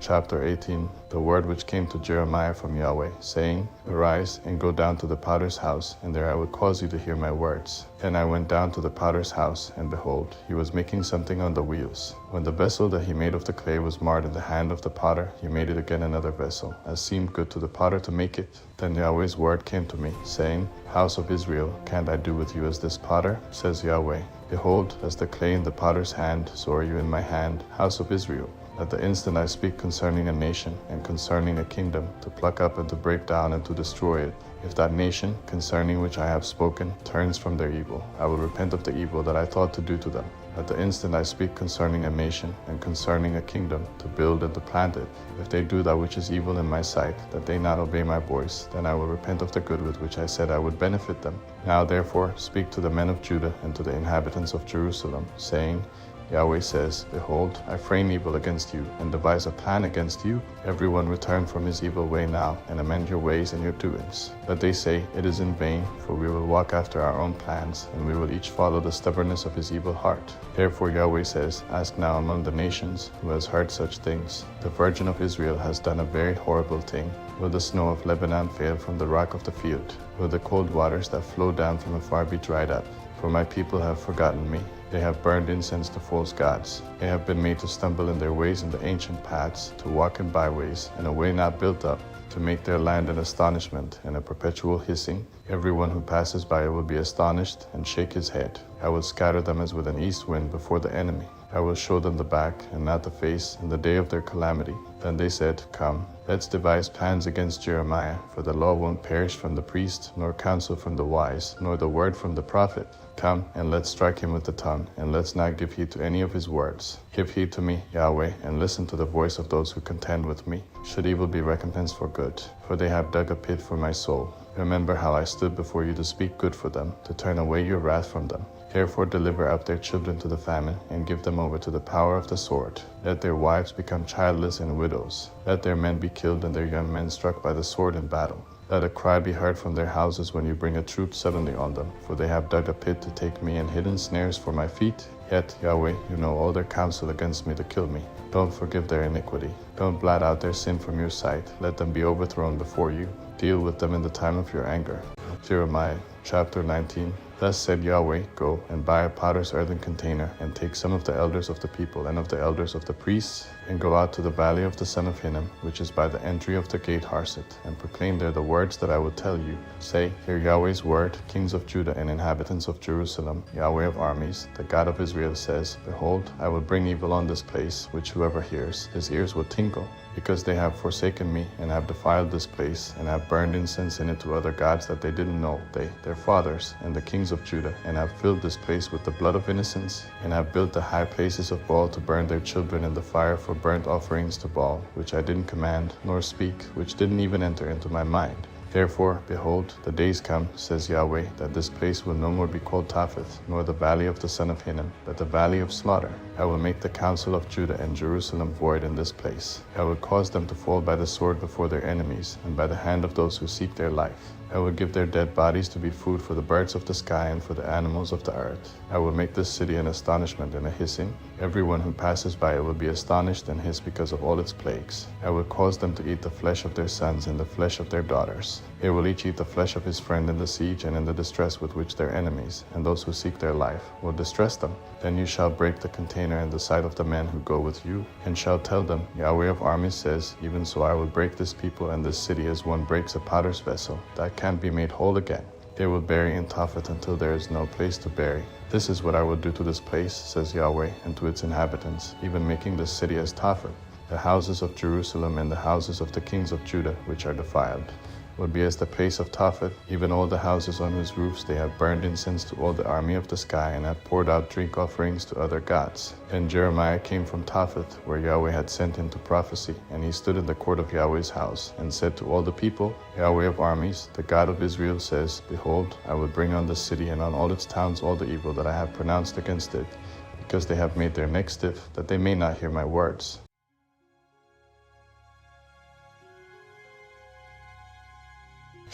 Chapter 18. The word which came to Jeremiah from Yahweh, saying, Arise and go down to the potter's house, and there I will cause you to hear my words. Then I went down to the potter's house, and behold, he was making something on the wheels. When the vessel that he made of the clay was marred in the hand of the potter, he made it again another vessel, as seemed good to the potter to make it. Then Yahweh's word came to me, saying, House of Israel, can't I do with you as this potter? Says Yahweh. Behold, as the clay in the potter's hand, so are you in my hand, house of Israel. At the instant I speak concerning a nation and concerning a kingdom, to pluck up and to break down and to destroy it. If that nation, concerning which I have spoken, turns from their evil, I will repent of the evil that I thought to do to them. At the instant I speak concerning a nation and concerning a kingdom, to build and to plant it. If they do that which is evil in my sight, that they not obey my voice, then I will repent of the good with which I said I would benefit them. Now therefore speak to the men of Judah and to the inhabitants of Jerusalem, saying, Yahweh says, Behold, I frame evil against you, and devise a plan against you. Everyone return from his evil way now, and amend your ways and your doings. But they say, It is in vain, for we will walk after our own plans, and we will each follow the stubbornness of his evil heart. Therefore Yahweh says, Ask now among the nations, who has heard such things. The Virgin of Israel has done a very horrible thing. Will the snow of Lebanon fail from the rock of the field? Will the cold waters that flow down from afar be dried up? For my people have forgotten me. They have burned incense to false gods. They have been made to stumble in their ways in the ancient paths, to walk in byways, in a way not built up, to make their land an astonishment and a perpetual hissing. Everyone who passes by it will be astonished and shake his head. I will scatter them as with an east wind before the enemy. I will show them the back and not the face in the day of their calamity. Then they said, Come, let's devise plans against Jeremiah, for the law won't perish from the priest, nor counsel from the wise, nor the word from the prophet. Come, and let's strike him with the tongue, and let's not give heed to any of his words. Give heed to me, Yahweh, and listen to the voice of those who contend with me. Should evil be recompensed for good? For they have dug a pit for my soul. Remember how I stood before you to speak good for them, to turn away your wrath from them. Therefore deliver up their children to the famine, and give them over to the power of the sword. Let their wives become childless and widows. Let their men be killed and their young men struck by the sword in battle. Let a cry be heard from their houses when you bring a troop suddenly on them, for they have dug a pit to take me and hidden snares for my feet. Yet, Yahweh, you know all their counsel against me to kill me. Don't forgive their iniquity. Don't blot out their sin from your sight. Let them be overthrown before you. Deal with them in the time of your anger. Jeremiah chapter 19. Thus said Yahweh, Go and buy a potter's earthen container, and take some of the elders of the people and of the elders of the priests, and go out to the valley of the son of Hinnom, which is by the entry of the gate Harset, and proclaim there the words that I will tell you. Say, Hear Yahweh's word, kings of Judah and inhabitants of Jerusalem. Yahweh of armies, the God of Israel says, Behold, I will bring evil on this place, which whoever hears, his ears will tingle, because they have forsaken me, and have defiled this place, and have burned incense in it to other gods that they didn't know, they, their fathers, and the kings of Judah, and have filled this place with the blood of innocents, and have built the high places of Baal to burn their children in the fire for burnt offerings to Baal, which I didn't command, nor speak, which didn't even enter into my mind. Therefore, behold, the days come, says Yahweh, that this place will no more be called Topheth, nor the valley of the son of Hinnom, but the valley of slaughter. I will make the counsel of Judah and Jerusalem void in this place. I will cause them to fall by the sword before their enemies, and by the hand of those who seek their life. I will give their dead bodies to be food for the birds of the sky and for the animals of the earth. I will make this city an astonishment and a hissing. Everyone who passes by it will be astonished and hiss because of all its plagues. I will cause them to eat the flesh of their sons and the flesh of their daughters. They will each eat the flesh of his friend in the siege and in the distress with which their enemies, and those who seek their life, will distress them. Then you shall break the container in the sight of the men who go with you, and shall tell them, Yahweh of armies says, Even so I will break this people and this city as one breaks a potter's vessel, that can't be made whole again. They will bury in Topheth until there is no place to bury. This is what I will do to this place, says Yahweh, and to its inhabitants, even making this city as Topheth. The houses of Jerusalem and the houses of the kings of Judah, which are defiled, will be as the place of Topheth, even all the houses on whose roofs they have burned incense to all the army of the sky, and have poured out drink offerings to other gods. Then Jeremiah came from Topheth, where Yahweh had sent him to prophecy, and he stood in the court of Yahweh's house, and said to all the people, Yahweh of armies, the God of Israel says, Behold, I will bring on this city and on all its towns all the evil that I have pronounced against it, because they have made their neck stiff, that they may not hear my words.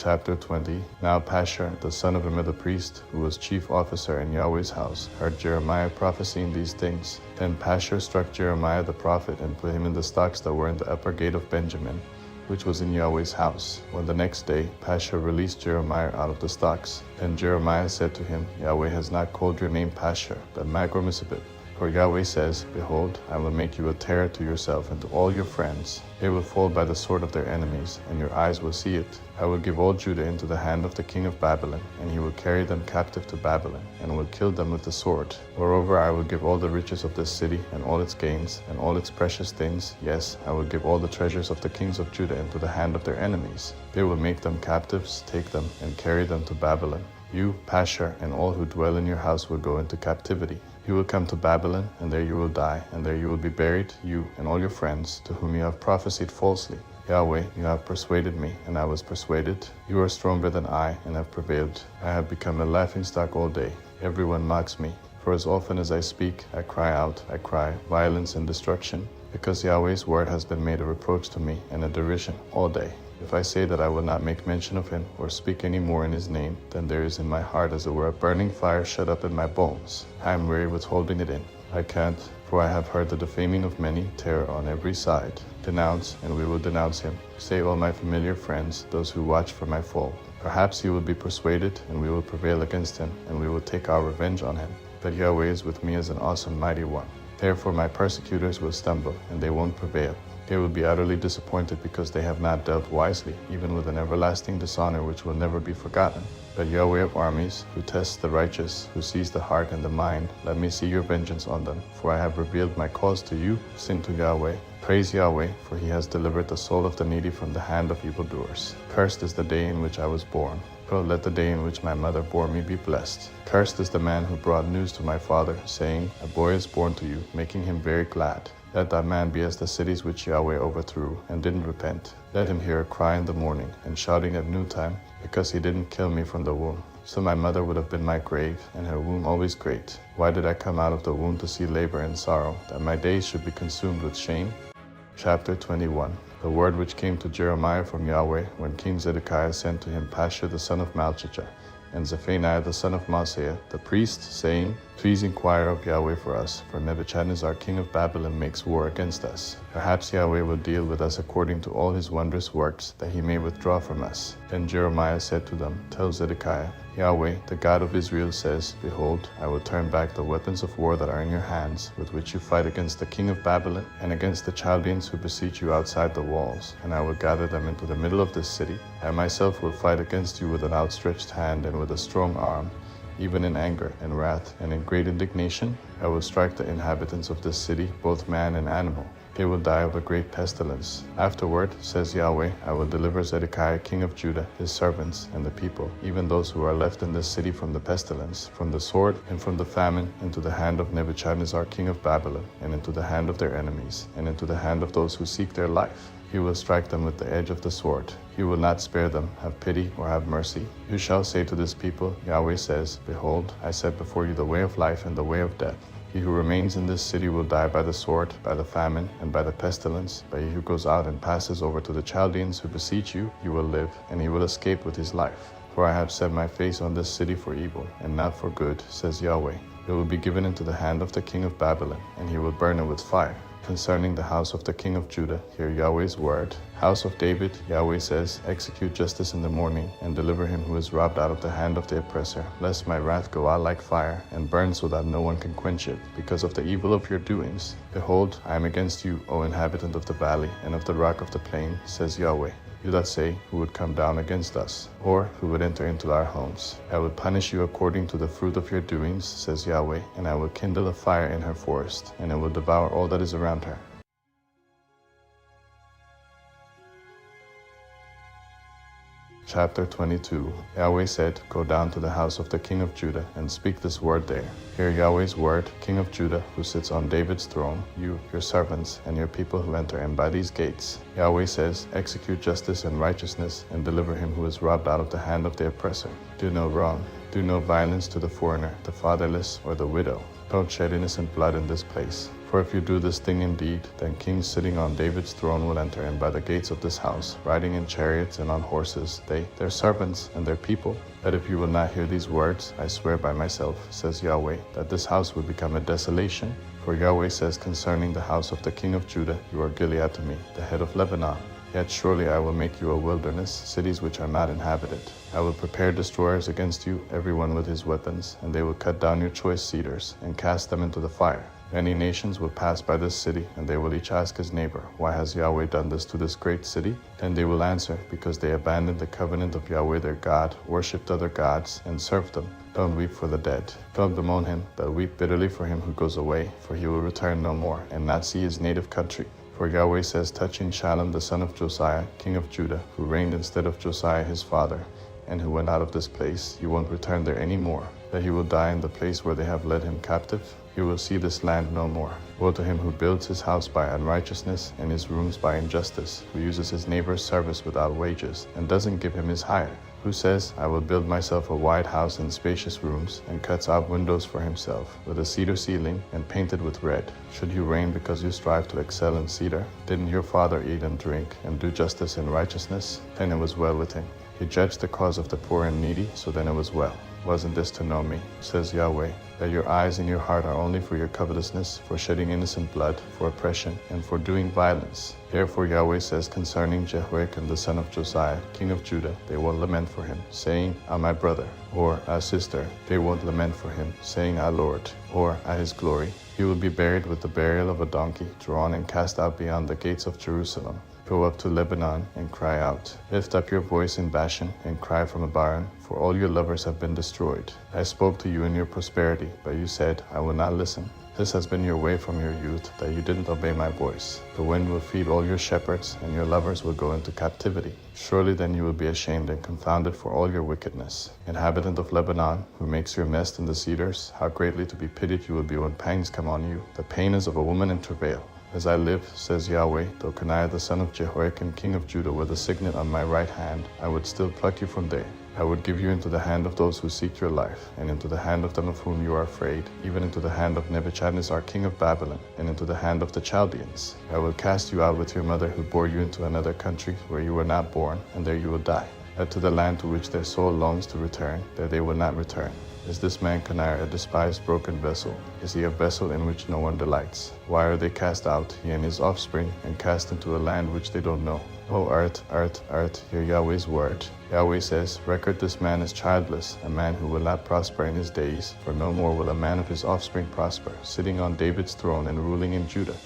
Chapter 20. Now Pashur, the son of Immer the priest, who was chief officer in Yahweh's house, heard Jeremiah prophesying these things. Then Pashur struck Jeremiah the prophet, and put him in the stocks that were in the upper gate of Benjamin, which was in Yahweh's house. When the next day Pashur released Jeremiah out of the stocks, then Jeremiah said to him, Yahweh has not called your name Pashur, but Magor-Missabib. For Yahweh says, Behold, I will make you a terror to yourself and to all your friends. They will fall by the sword of their enemies, and your eyes will see it. I will give all Judah into the hand of the king of Babylon, and he will carry them captive to Babylon, and will kill them with the sword. Moreover, I will give all the riches of this city, and all its gains, and all its precious things. Yes, I will give all the treasures of the kings of Judah into the hand of their enemies. They will make them captives, take them, and carry them to Babylon. You, Pashur, and all who dwell in your house will go into captivity. You will come to Babylon, and there you will die, and there you will be buried, you and all your friends, to whom you have prophesied falsely. Yahweh, you have persuaded me, and I was persuaded. You are stronger than I, and have prevailed. I have become a laughingstock all day. Everyone mocks me. For as often as I speak, I cry out, I cry, violence and destruction, because Yahweh's word has been made a reproach to me and a derision all day. If I say that I will not make mention of him or speak any more in his name, then there is in my heart as it were a burning fire shut up in my bones. I am weary with holding it in. I can't, for I have heard the defaming of many, terror on every side. Denounce, and we will denounce him. Say, all my familiar friends, those who watch for my fall. Perhaps he will be persuaded, and we will prevail against him, and we will take our revenge on him. But Yahweh is with me as an awesome mighty one. Therefore my persecutors will stumble, and they won't prevail. They will be utterly disappointed because they have not dealt wisely, even with an everlasting dishonor which will never be forgotten. But Yahweh of armies, who tests the righteous, who sees the heart and the mind, let me see your vengeance on them, for I have revealed my cause to you. Sing to Yahweh. Praise Yahweh, for he has delivered the soul of the needy from the hand of evildoers. Cursed is the day in which I was born. Oh, let the day in which my mother bore me be blessed. Cursed is the man who brought news to my father, saying, A boy is born to you, making him very glad. Let that man be as the cities which Yahweh overthrew, and didn't repent. Let him hear a cry in the morning, and shouting at noontime, because he didn't kill me from the womb. So my mother would have been my grave, and her womb always great. Why did I come out of the womb to see labor and sorrow, that my days should be consumed with shame? Chapter 21. The word which came to Jeremiah from Yahweh, when King Zedekiah sent to him Pashur the son of Malchijah, and Zephaniah the son of Maaseiah, the priest, saying, Please inquire of Yahweh for us, for Nebuchadnezzar king of Babylon makes war against us. Perhaps Yahweh will deal with us according to all his wondrous works, that he may withdraw from us. Then Jeremiah said to them, Tell Zedekiah, Yahweh, the God of Israel says, Behold, I will turn back the weapons of war that are in your hands, with which you fight against the king of Babylon, and against the Chaldeans who besiege you outside the walls, and I will gather them into the middle of this city. I myself will fight against you with an outstretched hand and with a strong arm. Even in anger and wrath and in great indignation, I will strike the inhabitants of this city, both man and animal. They will die of a great pestilence. Afterward, says Yahweh, I will deliver Zedekiah king of Judah, his servants, and the people, even those who are left in this city from the pestilence, from the sword, and from the famine, into the hand of Nebuchadnezzar king of Babylon, and into the hand of their enemies, and into the hand of those who seek their life. He will strike them with the edge of the sword. He will not spare them, have pity, or have mercy. You shall say to this people, Yahweh says, Behold, I set before you the way of life and the way of death. He who remains in this city will die by the sword, by the famine, and by the pestilence. But he who goes out and passes over to the Chaldeans who besiege you, he will live, and he will escape with his life. For I have set my face on this city for evil, and not for good, says Yahweh. It will be given into the hand of the king of Babylon, and he will burn it with fire. Concerning the house of the king of Judah, hear Yahweh's word. House of David, Yahweh says, Execute justice in the morning, and deliver him who is robbed out of the hand of the oppressor, lest my wrath go out like fire, and burn so that no one can quench it, because of the evil of your doings. Behold, I am against you, O inhabitant of the valley, and of the rock of the plain, says Yahweh. You that say, Who would come down against us, or who would enter into our homes? I will punish you according to the fruit of your doings, says Yahweh, and I will kindle a fire in her forest, and it will devour all that is around her. Chapter 22. Yahweh said, Go down to the house of the king of Judah, and speak this word there. Hear Yahweh's word, King of Judah, who sits on David's throne, you, your servants, and your people who enter in by these gates. Yahweh says, Execute justice and righteousness, and deliver him who is robbed out of the hand of the oppressor. Do no wrong. Do no violence to the foreigner, the fatherless, or the widow. Don't shed innocent blood in this place. For if you do this thing indeed, then kings sitting on David's throne will enter in by the gates of this house, riding in chariots and on horses, they, their servants, and their people. But if you will not hear these words, I swear by myself, says Yahweh, that this house will become a desolation. For Yahweh says concerning the house of the king of Judah, You are Gilead to me, the head of Lebanon. Yet surely I will make you a wilderness, cities which are not inhabited. I will prepare destroyers against you, everyone with his weapons, and they will cut down your choice cedars, and cast them into the fire. Many nations will pass by this city, and they will each ask his neighbor, why has Yahweh done this to this great city? Then they will answer, because they abandoned the covenant of Yahweh their God, worshipped other gods, and served them. Don't weep for the dead. Don't bemoan him, but weep bitterly for him who goes away, for he will return no more, and not see his native country. For Yahweh says touching Shallum the son of Josiah, king of Judah, who reigned instead of Josiah his father, and who went out of this place, he won't return there any more, that he will die in the place where they have led him captive. He will see this land no more. Woe to him who builds his house by unrighteousness and his rooms by injustice, who uses his neighbor's service without wages, and doesn't give him his hire, who says, I will build myself a wide house and spacious rooms, and cuts out windows for himself, with a cedar ceiling, and painted with red. Should you reign because you strive to excel in cedar? Didn't your father eat and drink, and do justice and righteousness? Then it was well with him. He judged the cause of the poor and needy, so then it was well. Wasn't this to know me, says Yahweh, that your eyes and your heart are only for your covetousness, for shedding innocent blood, for oppression, and for doing violence? Therefore Yahweh says concerning Jehoiakim the son of Josiah, king of Judah, they won't lament for him, saying, Ah, my brother, or Ah, sister. They won't lament for him, saying, Ah, Lord, or Ah, his glory. He will be buried with the burial of a donkey, drawn and cast out beyond the gates of Jerusalem. Go up to Lebanon and cry out. Lift up your voice in Bashan and cry from Abarim, for all your lovers have been destroyed. I spoke to you in your prosperity, but you said, I will not listen. This has been your way from your youth, that you didn't obey my voice. The wind will feed all your shepherds, and your lovers will go into captivity. Surely then you will be ashamed and confounded for all your wickedness. Inhabitant of Lebanon, who makes your nest in the cedars, how greatly to be pitied you will be when pangs come on you. The pain is of a woman in travail. As I live, says Yahweh, though Coniah the son of Jehoiakim king of Judah were the signet on my right hand, I would still pluck you from there. I would give you into the hand of those who seek your life, and into the hand of them of whom you are afraid, even into the hand of Nebuchadnezzar king of Babylon, and into the hand of the Chaldeans. I will cast you out with your mother who bore you into another country where you were not born, and there you will die. To the land to which their soul longs to return, there they will not return. Is this man Coniah a despised broken vessel? Is he a vessel in which no one delights? Why are they cast out, he and his offspring, and cast into a land which they don't know? O earth, earth, earth, hear Yahweh's word. Yahweh says, record this man as childless, a man who will not prosper in his days, for no more will a man of his offspring prosper, sitting on David's throne and ruling in Judah.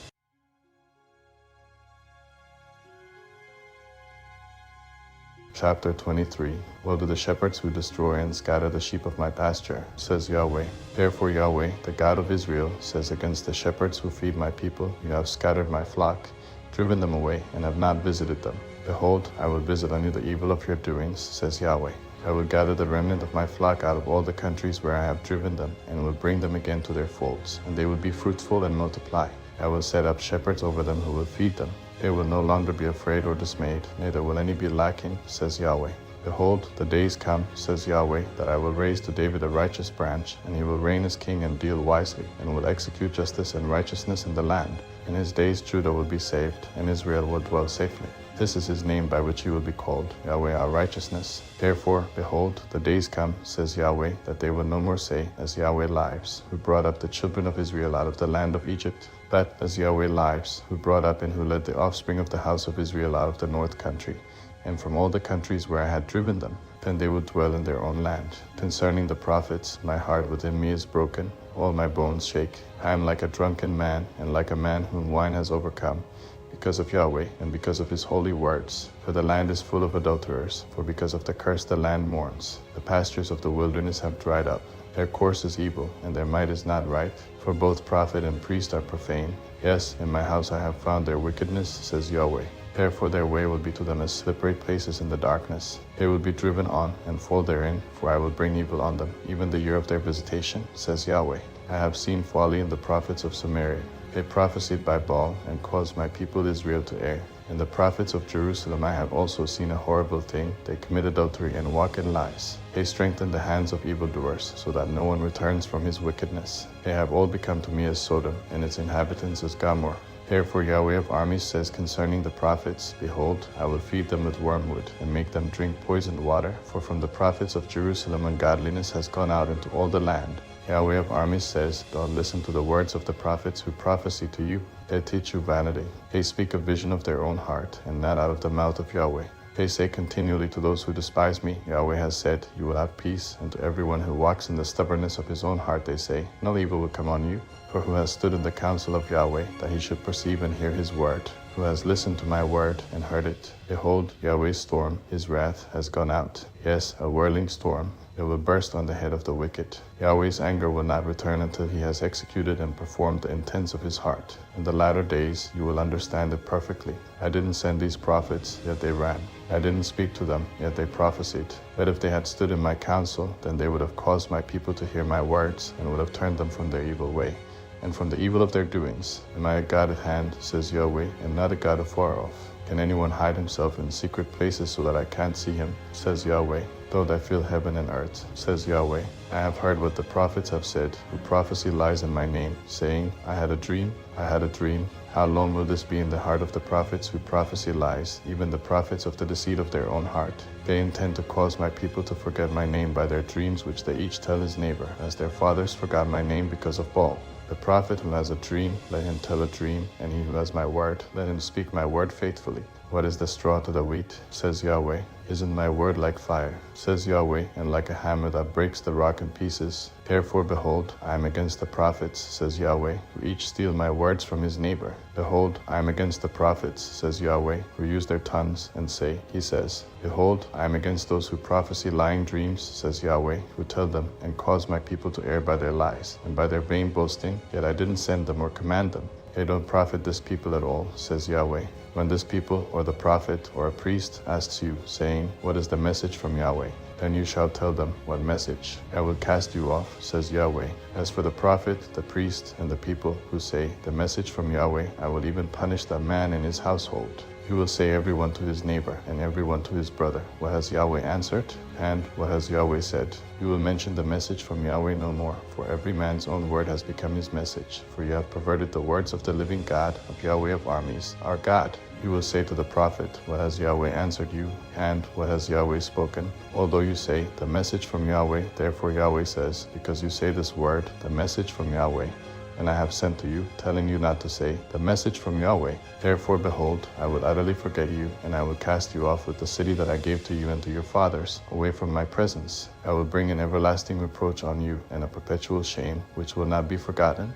Chapter 23. Woe to the shepherds who destroy and scatter the sheep of my pasture, says Yahweh. Therefore Yahweh, the God of Israel, says against the shepherds who feed my people, you have scattered my flock, driven them away, and have not visited them. Behold, I will visit on you the evil of your doings, says Yahweh. I will gather the remnant of my flock out of all the countries where I have driven them, and will bring them again to their folds, and they will be fruitful and multiply. I will set up shepherds over them who will feed them. They will no longer be afraid or dismayed, neither will any be lacking, says Yahweh. Behold, the days come, says Yahweh, that I will raise to David a righteous branch, and he will reign as king and deal wisely, and will execute justice and righteousness in the land. In his days Judah will be saved, and Israel will dwell safely. This is his name by which he will be called, Yahweh our righteousness. Therefore, behold, the days come, says Yahweh, that they will no more say, as Yahweh lives, who brought up the children of Israel out of the land of Egypt, but as Yahweh lives, who brought up and who led the offspring of the house of Israel out of the north country, and from all the countries where I had driven them. Then they would dwell in their own land. Concerning the prophets, my heart within me is broken, all my bones shake. I am like a drunken man, and like a man whom wine has overcome, because of Yahweh, and because of his holy words. For the land is full of adulterers, for because of the curse the land mourns. The pastures of the wilderness have dried up. Their course is evil, and their might is not right, for both prophet and priest are profane. Yes, in my house I have found their wickedness, says Yahweh. Therefore their way will be to them as slippery places in the darkness. They will be driven on and fall therein, for I will bring evil on them, even the year of their visitation, says Yahweh. I have seen folly in the prophets of Samaria. They prophesied by Baal, and caused my people Israel to err. In the prophets of Jerusalem I have also seen a horrible thing. They commit adultery and walk in lies. They strengthen the hands of evildoers, so that no one returns from his wickedness. They have all become to me as Sodom, and its inhabitants as Gomorrah. Therefore Yahweh of armies says concerning the prophets, behold, I will feed them with wormwood, and make them drink poisoned water, for from the prophets of Jerusalem ungodliness has gone out into all the land. Yahweh of armies says, don't listen to the words of the prophets who prophesy to you. They teach you vanity. They speak a vision of their own heart, and not out of the mouth of Yahweh. They say continually to those who despise me, Yahweh has said, you will have peace, and to everyone who walks in the stubbornness of his own heart they say, no evil will come on you. For who has stood in the counsel of Yahweh, that he should perceive and hear his word? Who has listened to my word and heard it? Behold, Yahweh's storm, his wrath, has gone out. Yes, a whirling storm. It will burst on the head of the wicked. Yahweh's anger will not return until he has executed and performed the intents of his heart. In the latter days you will understand it perfectly. I didn't send these prophets, yet they ran. I didn't speak to them, yet they prophesied. But if they had stood in my counsel, then they would have caused my people to hear my words, and would have turned them from their evil way, and from the evil of their doings. Am I a God at hand, says Yahweh, and not a God afar off? Can anyone hide himself in secret places so that I can't see him, says Yahweh? Though I fill heaven and earth, says Yahweh. I have heard what the prophets have said, who prophesy lies in my name, saying, I had a dream, I had a dream. How long will this be in the heart of the prophets who prophesy lies, even the prophets of the deceit of their own heart? They intend to cause my people to forget my name by their dreams which they each tell his neighbor, as their fathers forgot my name because of Baal. The prophet who has a dream, let him tell a dream, and he who has my word, let him speak my word faithfully. What is the straw to the wheat, says Yahweh? Isn't my word like fire, says Yahweh, and like a hammer that breaks the rock in pieces? Therefore, behold, I am against the prophets, says Yahweh, who each steal my words from his neighbor. Behold, I am against the prophets, says Yahweh, who use their tongues and say, he says. Behold, I am against those who prophesy lying dreams, says Yahweh, who tell them and cause my people to err by their lies, and by their vain boasting, yet I didn't send them or command them. They don't profit this people at all, says Yahweh. When this people, or the prophet, or a priest asks you, saying, what is the message from Yahweh? Then you shall tell them, what message? I will cast you off, says Yahweh. As for the prophet, the priest, and the people who say, the message from Yahweh, I will even punish that man and his household. You will say everyone to his neighbor, and everyone to his brother, what has Yahweh answered, and what has Yahweh said? You will mention the message from Yahweh no more, for every man's own word has become his message. For you have perverted the words of the living God, of Yahweh of armies, our God. You will say to the prophet, what has Yahweh answered you, and what has Yahweh spoken? Although you say, the message from Yahweh, therefore Yahweh says, because you say this word, the message from Yahweh, and I have sent to you, telling you not to say, the message from Yahweh. Therefore, behold, I will utterly forget you, and I will cast you off with the city that I gave to you and to your fathers, away from my presence. I will bring an everlasting reproach on you, and a perpetual shame, which will not be forgotten.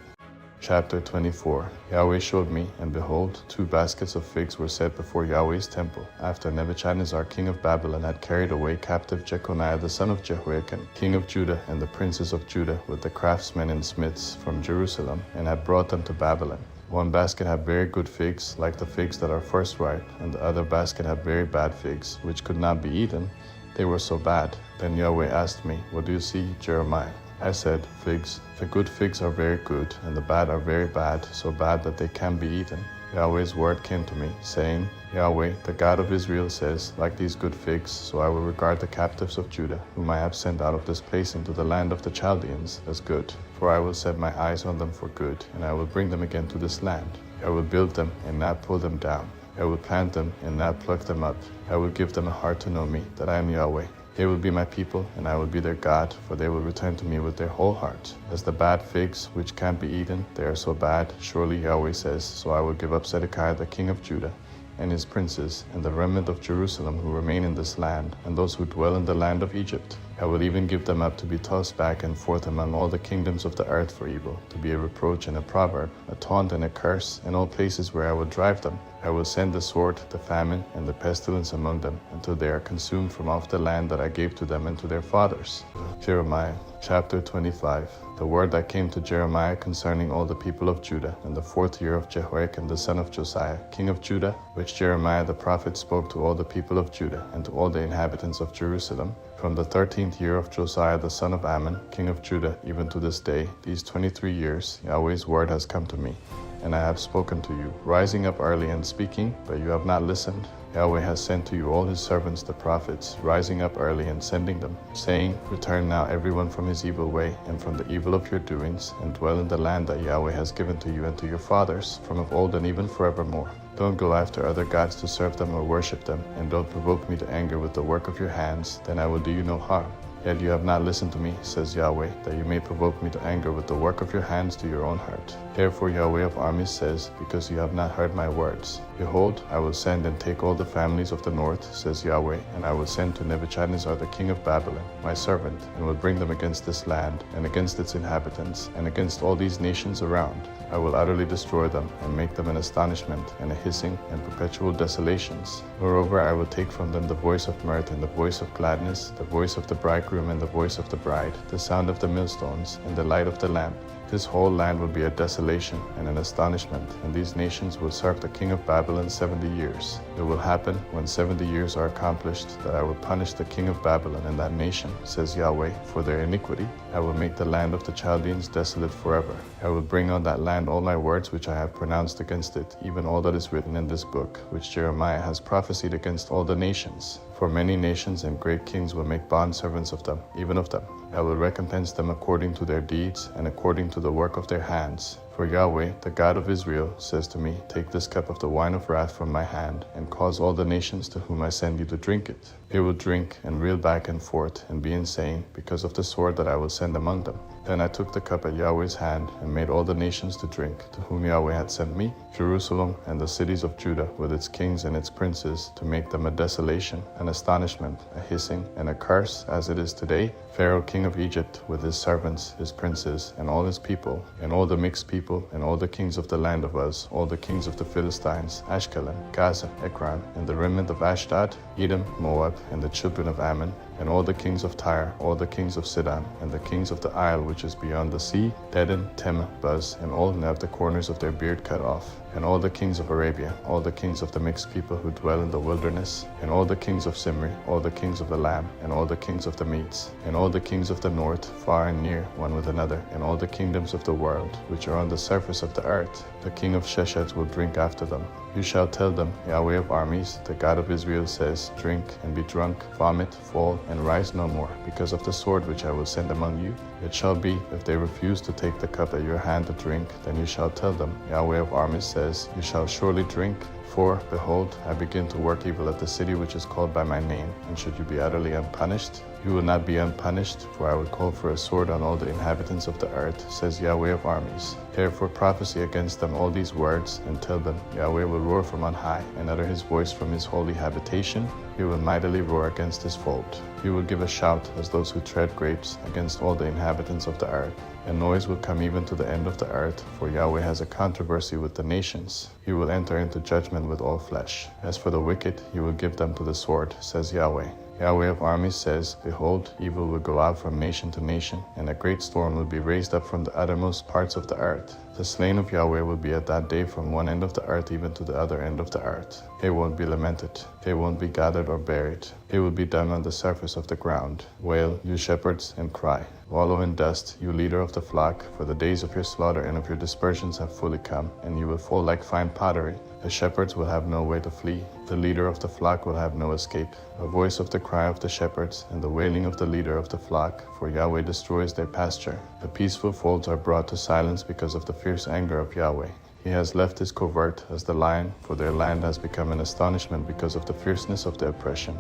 Chapter 24. Yahweh showed me, and behold, 2 baskets of figs were set before Yahweh's temple, after Nebuchadnezzar king of Babylon had carried away captive Jeconiah the son of Jehoiakim, king of Judah, and the princes of Judah, with the craftsmen and smiths from Jerusalem, and had brought them to Babylon. One basket had very good figs, like the figs that are first ripe, and the other basket had very bad figs, which could not be eaten. They were so bad. Then Yahweh asked me, what do you see, Jeremiah? I said, figs. The good figs are very good, and the bad are very bad, so bad that they can't be eaten. Yahweh's word came to me, saying, Yahweh, the God of Israel says, like these good figs, so I will regard the captives of Judah, whom I have sent out of this place into the land of the Chaldeans, as good. For I will set my eyes on them for good, and I will bring them again to this land. I will build them and not pull them down. I will plant them and not pluck them up. I will give them a heart to know me, that I am Yahweh. They will be my people, and I will be their God, for they will return to me with their whole heart. As the bad figs, which can't be eaten, they are so bad, surely Yahweh says, so I will give up Zedekiah the king of Judah, and his princes, and the remnant of Jerusalem who remain in this land, and those who dwell in the land of Egypt. I will even give them up to be tossed back and forth among all the kingdoms of the earth for evil, to be a reproach and a proverb, a taunt and a curse, in all places where I will drive them. I will send the sword, the famine, and the pestilence among them, until they are consumed from off the land that I gave to them and to their fathers. Jeremiah, chapter 25. The word that came to Jeremiah concerning all the people of Judah, in the 4th year of Jehoiakim the son of Josiah, king of Judah, which Jeremiah the prophet spoke to all the people of Judah, and to all the inhabitants of Jerusalem, from the 13th year of Josiah the son of Ammon, king of Judah, even to this day, these 23 years, Yahweh's word has come to me. And I have spoken to you, rising up early and speaking, but you have not listened. Yahweh has sent to you all his servants the prophets, rising up early and sending them, saying, return now everyone from his evil way, and from the evil of your doings, and dwell in the land that Yahweh has given to you and to your fathers, from of old and even forevermore. Don't go after other gods to serve them or worship them, and don't provoke me to anger with the work of your hands, then I will do you no harm. Yet you have not listened to me, says Yahweh, that you may provoke me to anger with the work of your hands to your own hurt. Therefore Yahweh of armies says, because you have not heard my words. Behold, I will send and take all the families of the north, says Yahweh, and I will send to Nebuchadnezzar the king of Babylon, my servant, and will bring them against this land, and against its inhabitants, and against all these nations around. I will utterly destroy them, and make them an astonishment, and a hissing, and perpetual desolations. Moreover, I will take from them the voice of mirth, and the voice of gladness, the voice of the bridegroom, and the voice of the bride, the sound of the millstones, and the light of the lamp. This whole land will be a desolation and an astonishment, and these nations will serve the king of Babylon 70 years. It will happen when 70 years are accomplished that I will punish the king of Babylon and that nation, says Yahweh, for their iniquity. I will make the land of the Chaldeans desolate forever. I will bring on that land all my words which I have pronounced against it, even all that is written in this book, which Jeremiah has prophesied against all the nations. For many nations and great kings will make bondservants of them, even of them. I will recompense them according to their deeds and according to the work of their hands. For Yahweh, the God of Israel, says to me, take this cup of the wine of wrath from my hand, and cause all the nations to whom I send you to drink it. They will drink and reel back and forth and be insane because of the sword that I will send among them. Then I took the cup at Yahweh's hand and made all the nations to drink, to whom Yahweh had sent me, Jerusalem and the cities of Judah with its kings and its princes, to make them a desolation, an astonishment, a hissing, and a curse, as it is today. Pharaoh king of Egypt with his servants, his princes, and all his people, and all the mixed people, and all the kings of the land of Uz, all the kings of the Philistines, Ashkelon, Gaza, Ekron, and the remnant of Ashdod, Edom, Moab, and the children of Ammon, and all the kings of Tyre, all the kings of Sidon, and the kings of the isle which is beyond the sea, Dedan, Tema, Buz, and all who have the corners of their beard cut off, and all the kings of Arabia, all the kings of the mixed people who dwell in the wilderness, and all the kings of Simri, all the kings of the Lamb, and all the kings of the Medes, and all the kings of the north, far and near, one with another, and all the kingdoms of the world, which are on the surface of the earth. The king of Shechet will drink after them. You shall tell them, Yahweh of armies, the God of Israel says, drink and be drunk, vomit, fall, and rise no more, because of the sword which I will send among you. It shall be, if they refuse to take the cup at your hand to drink, then you shall tell them, Yahweh of armies says, you shall surely drink. For, behold, I begin to work evil at the city which is called by my name, and should you be utterly unpunished? You will not be unpunished, for I will call for a sword on all the inhabitants of the earth, says Yahweh of armies. Therefore prophesy against them all these words, and tell them, Yahweh will roar from on high, and utter his voice from his holy habitation. He will mightily roar against his fold. He will give a shout as those who tread grapes against all the inhabitants of the earth. A noise will come even to the end of the earth, for Yahweh has a controversy with the nations. He will enter into judgment with all flesh. As for the wicked, he will give them to the sword, says Yahweh. Yahweh of armies says, behold, evil will go out from nation to nation, and a great storm will be raised up from the uttermost parts of the earth. The slain of Yahweh will be at that day from one end of the earth even to the other end of the earth. They won't be lamented. They won't be gathered or buried. They will be done on the surface of the ground. Wail, you shepherds, and cry. Wallow in dust, you leader of the flock, for the days of your slaughter and of your dispersions have fully come, and you will fall like fine pottery. The shepherds will have no way to flee. The leader of the flock will have no escape. A voice of the cry of the shepherds, and the wailing of the leader of the flock, for Yahweh destroys their pasture. The peaceful folds are brought to silence because of the fierce anger of Yahweh. He has left his covert as the lion, for their land has become an astonishment because of the fierceness of the oppression,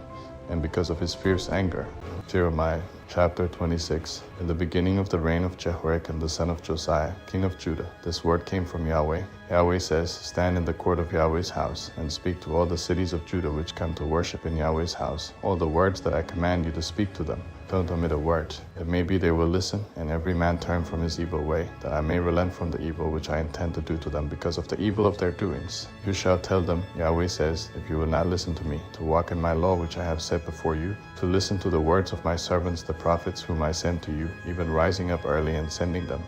and because of his fierce anger. Jeremiah chapter 26. In the beginning of the reign of Jehoiakim the son of Josiah, king of Judah, this word came from Yahweh. Yahweh says, stand in the court of Yahweh's house, and speak to all the cities of Judah which come to worship in Yahweh's house, all the words that I command you to speak to them. Don't omit a word. It may be they will listen, and every man turn from his evil way, that I may relent from the evil which I intend to do to them because of the evil of their doings. You shall tell them, Yahweh says, if you will not listen to me, to walk in my law which I have set before you, to listen to the words of my servants the prophets whom I send to you, even rising up early and sending them,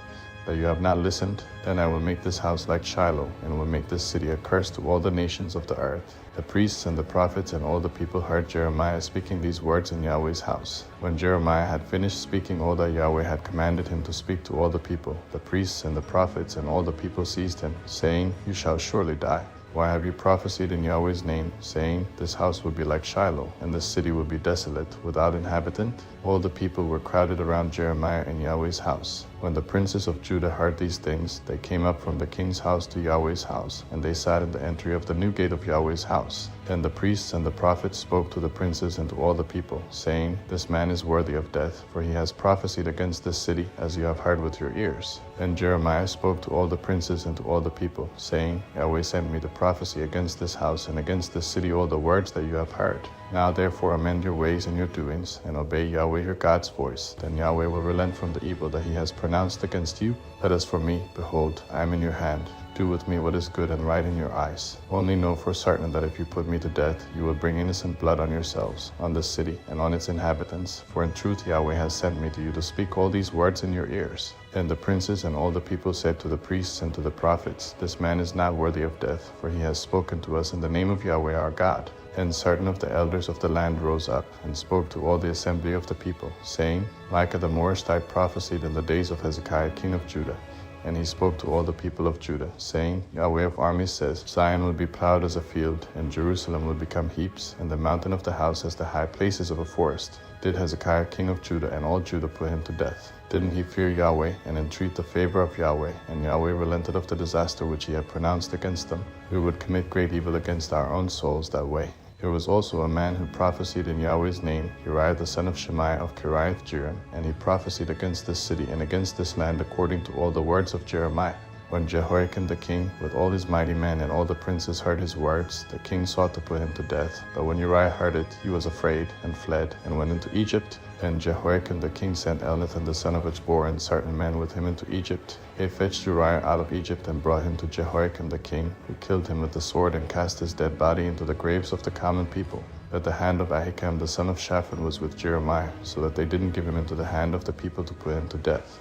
that you have not listened, then I will make this house like Shiloh, and will make this city a curse to all the nations of the earth. The priests and the prophets and all the people heard Jeremiah speaking these words in Yahweh's house. When Jeremiah had finished speaking all that Yahweh had commanded him to speak to all the people, the priests and the prophets and all the people seized him, saying, you shall surely die. Why have you prophesied in Yahweh's name, saying, this house will be like Shiloh, and this city will be desolate, without inhabitant? All the people were crowded around Jeremiah in Yahweh's house. When the princes of Judah heard these things, they came up from the king's house to Yahweh's house, and they sat in the entry of the new gate of Yahweh's house. Then the priests and the prophets spoke to the princes and to all the people, saying, This man is worthy of death, for he has prophesied against this city, as you have heard with your ears. Then Jeremiah spoke to all the princes and to all the people, saying, Yahweh sent me to prophesy against this house and against this city all the words that you have heard. Now therefore amend your ways and your doings, and obey Yahweh your God's voice. Then Yahweh will relent from the evil that he has pronounced against you. But as for me, behold, I am in your hand. Do with me what is good and right in your eyes. Only know for certain that if you put me to death, you will bring innocent blood on yourselves, on this city, and on its inhabitants. For in truth Yahweh has sent me to you to speak all these words in your ears. Then the princes and all the people said to the priests and to the prophets, This man is not worthy of death, for he has spoken to us in the name of Yahweh our God. Then certain of the elders of the land rose up and spoke to all the assembly of the people, saying, Micah the Morasthite prophesied in the days of Hezekiah king of Judah. And he spoke to all the people of Judah, saying, Yahweh of armies says, Zion will be plowed as a field, and Jerusalem will become heaps, and the mountain of the house as the high places of a forest. Did Hezekiah king of Judah and all Judah put him to death? Didn't he fear Yahweh and entreat the favor of Yahweh, and Yahweh relented of the disaster which he had pronounced against them? We would commit great evil against our own souls that way. There was also a man who prophesied in Yahweh's name, Uriah the son of Shemaiah of Kiriath-Jearim, and he prophesied against this city and against this land according to all the words of Jeremiah. When Jehoiakim the king, with all his mighty men and all the princes heard his words, the king sought to put him to death. But when Uriah heard it, he was afraid, and fled, and went into Egypt. Then Jehoiakim the king sent Elnathan the son of Achbor and certain men with him into Egypt. They fetched Uriah out of Egypt and brought him to Jehoiakim the king, who killed him with the sword and cast his dead body into the graves of the common people. But the hand of Ahikam the son of Shaphan was with Jeremiah, so that they didn't give him into the hand of the people to put him to death.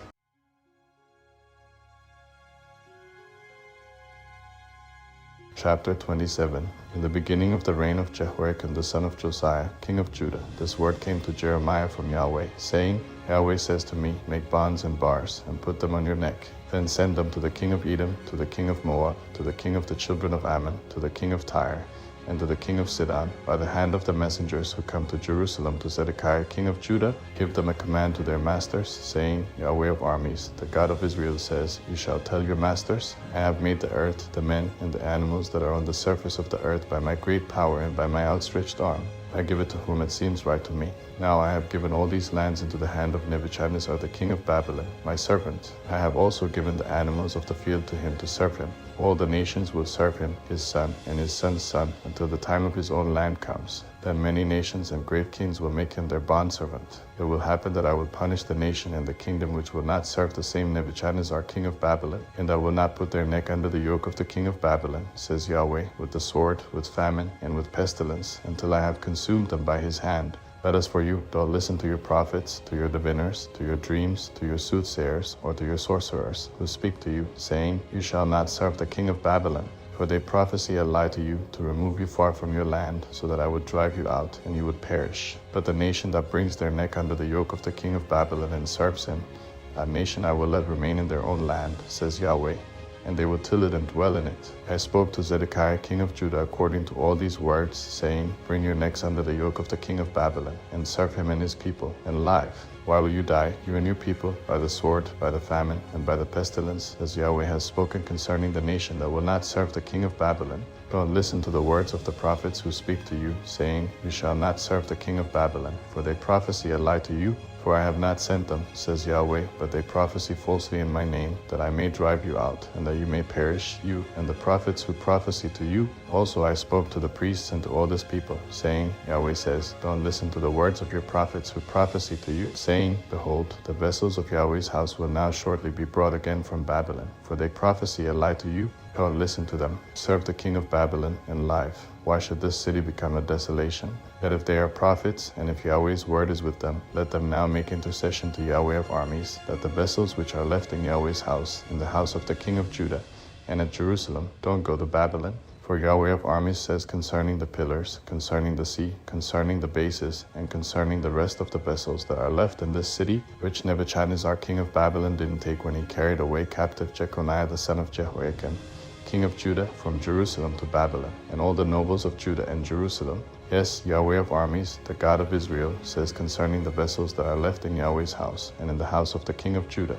Chapter 27. In the beginning of the reign of Jehoiakim the son of Josiah, king of Judah, this word came to Jeremiah from Yahweh, saying, Yahweh says to me, Make bonds and bars, and put them on your neck. Then send them to the king of Edom, to the king of Moab, to the king of the children of Ammon, to the king of Tyre, and to the king of Sidon, by the hand of the messengers who come to Jerusalem to Zedekiah king of Judah. Give them a command to their masters, saying, Yahweh of armies, the God of Israel says, You shall tell your masters, I have made the earth, the men, and the animals that are on the surface of the earth by my great power and by my outstretched arm. I give it to whom it seems right to me. Now I have given all these lands into the hand of Nebuchadnezzar the king of Babylon, my servant. I have also given the animals of the field to him to serve him. All the nations will serve him, his son, and his son's son, until the time of his own land comes. Then many nations and great kings will make him their bondservant. It will happen that I will punish the nation and the kingdom which will not serve the same Nebuchadnezzar king of Babylon, and I will not put their neck under the yoke of the king of Babylon, says Yahweh, with the sword, with famine, and with pestilence, until I have consumed them by his hand. But as for you, don't listen to your prophets, to your diviners, to your dreams, to your soothsayers, or to your sorcerers, who speak to you, saying, You shall not serve the king of Babylon. For they prophesy a lie to you, to remove you far from your land, so that I would drive you out, and you would perish. But the nation that brings their neck under the yoke of the king of Babylon and serves him, that nation I will let remain in their own land, says Yahweh, and they will till it and dwell in it. I spoke to Zedekiah king of Judah according to all these words, saying, Bring your necks under the yoke of the king of Babylon, and serve him and his people, and live. Why will you die, you and your people, by the sword, by the famine, and by the pestilence, as Yahweh has spoken concerning the nation that will not serve the king of Babylon? Don't listen to the words of the prophets who speak to you, saying, You shall not serve the king of Babylon, for they prophesy a lie to you. For I have not sent them, says Yahweh, but they prophesy falsely in my name, that I may drive you out, and that you may perish, you and the prophets who prophesy to you. Also I spoke to the priests and to all this people, saying, Yahweh says, Don't listen to the words of your prophets who prophesy to you, saying, Behold, the vessels of Yahweh's house will now shortly be brought again from Babylon, for they prophesy a lie to you. Don't listen to them. Serve the king of Babylon and live. Why should this city become a desolation? Yet if they are prophets, and if Yahweh's word is with them, let them now make intercession to Yahweh of armies, that the vessels which are left in Yahweh's house, in the house of the king of Judah, and at Jerusalem, don't go to Babylon. For Yahweh of armies says concerning the pillars, concerning the sea, concerning the bases, and concerning the rest of the vessels that are left in this city, which Nebuchadnezzar king of Babylon didn't take when he carried away captive Jeconiah the son of Jehoiakim, king of Judah, from Jerusalem to Babylon, and all the nobles of Judah and Jerusalem. Yes, Yahweh of armies, the God of Israel, says concerning the vessels that are left in Yahweh's house, and in the house of the king of Judah,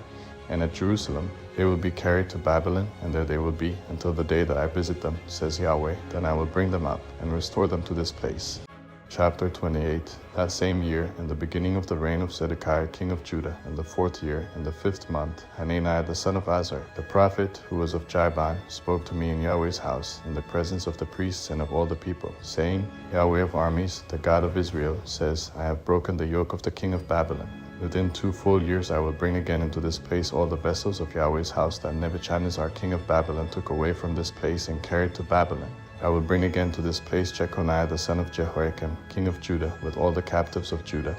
and at Jerusalem. They will be carried to Babylon, and there they will be until the day that I visit them, says Yahweh. Then I will bring them up and restore them to this place. Chapter 28. That same year, in the beginning of the reign of Zedekiah king of Judah, in the 4th year, in the 5th month, Hananiah the son of Azar, the prophet who was of Jaiban, spoke to me in Yahweh's house, in the presence of the priests and of all the people, saying, Yahweh of armies, the God of Israel, says, I have broken the yoke of the king of Babylon. Within 2 full years I will bring again into this place all the vessels of Yahweh's house that Nebuchadnezzar king of Babylon took away from this place and carried to Babylon. I will bring again to this place Jeconiah the son of Jehoiakim, king of Judah, with all the captives of Judah,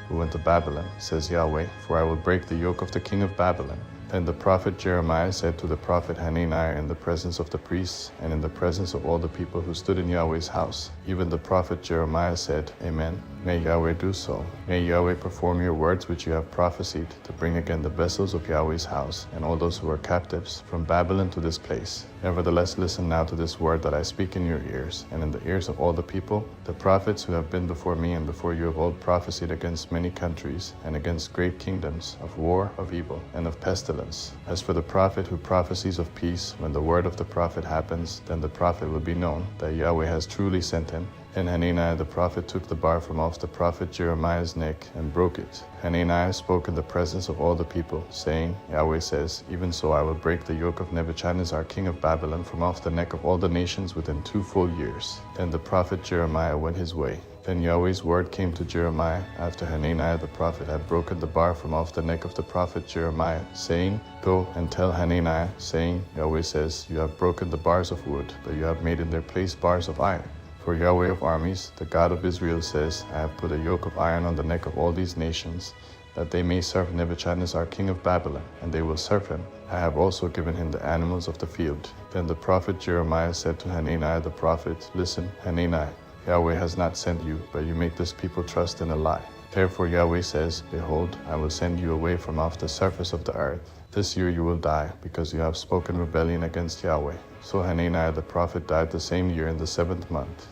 who went to Babylon, says Yahweh, for I will break the yoke of the king of Babylon. Then the prophet Jeremiah said to the prophet Hananiah in the presence of the priests and in the presence of all the people who stood in Yahweh's house, even the prophet Jeremiah said, Amen. May Yahweh do so. May Yahweh perform your words which you have prophesied, to bring again the vessels of Yahweh's house and all those who are captives from Babylon to this place. Nevertheless, listen now to this word that I speak in your ears and in the ears of all the people. The prophets who have been before me and before you of old prophesied against many countries and against great kingdoms, of war, of evil, and of pestilence. As for the prophet who prophesies of peace, when the word of the prophet happens, then the prophet will be known that Yahweh has truly sent him. And Hananiah the prophet took the bar from off the prophet Jeremiah's neck and broke it. Hananiah spoke in the presence of all the people, saying, Yahweh says, Even so I will break the yoke of Nebuchadnezzar king of Babylon from off the neck of all the nations within 2 full years. Then the prophet Jeremiah went his way. Then Yahweh's word came to Jeremiah, after Hananiah the prophet had broken the bar from off the neck of the prophet Jeremiah, saying, Go and tell Hananiah, saying, Yahweh says, You have broken the bars of wood, but you have made in their place bars of iron. For Yahweh of armies, the God of Israel says, I have put a yoke of iron on the neck of all these nations, that they may serve Nebuchadnezzar king of Babylon, and they will serve him. I have also given him the animals of the field. Then the prophet Jeremiah said to Hananiah the prophet, Listen, Hananiah, Yahweh has not sent you, but you make this people trust in a lie. Therefore Yahweh says, Behold, I will send you away from off the surface of the earth. This year you will die, because you have spoken rebellion against Yahweh. So Hananiah the prophet died the same year in the 7th month.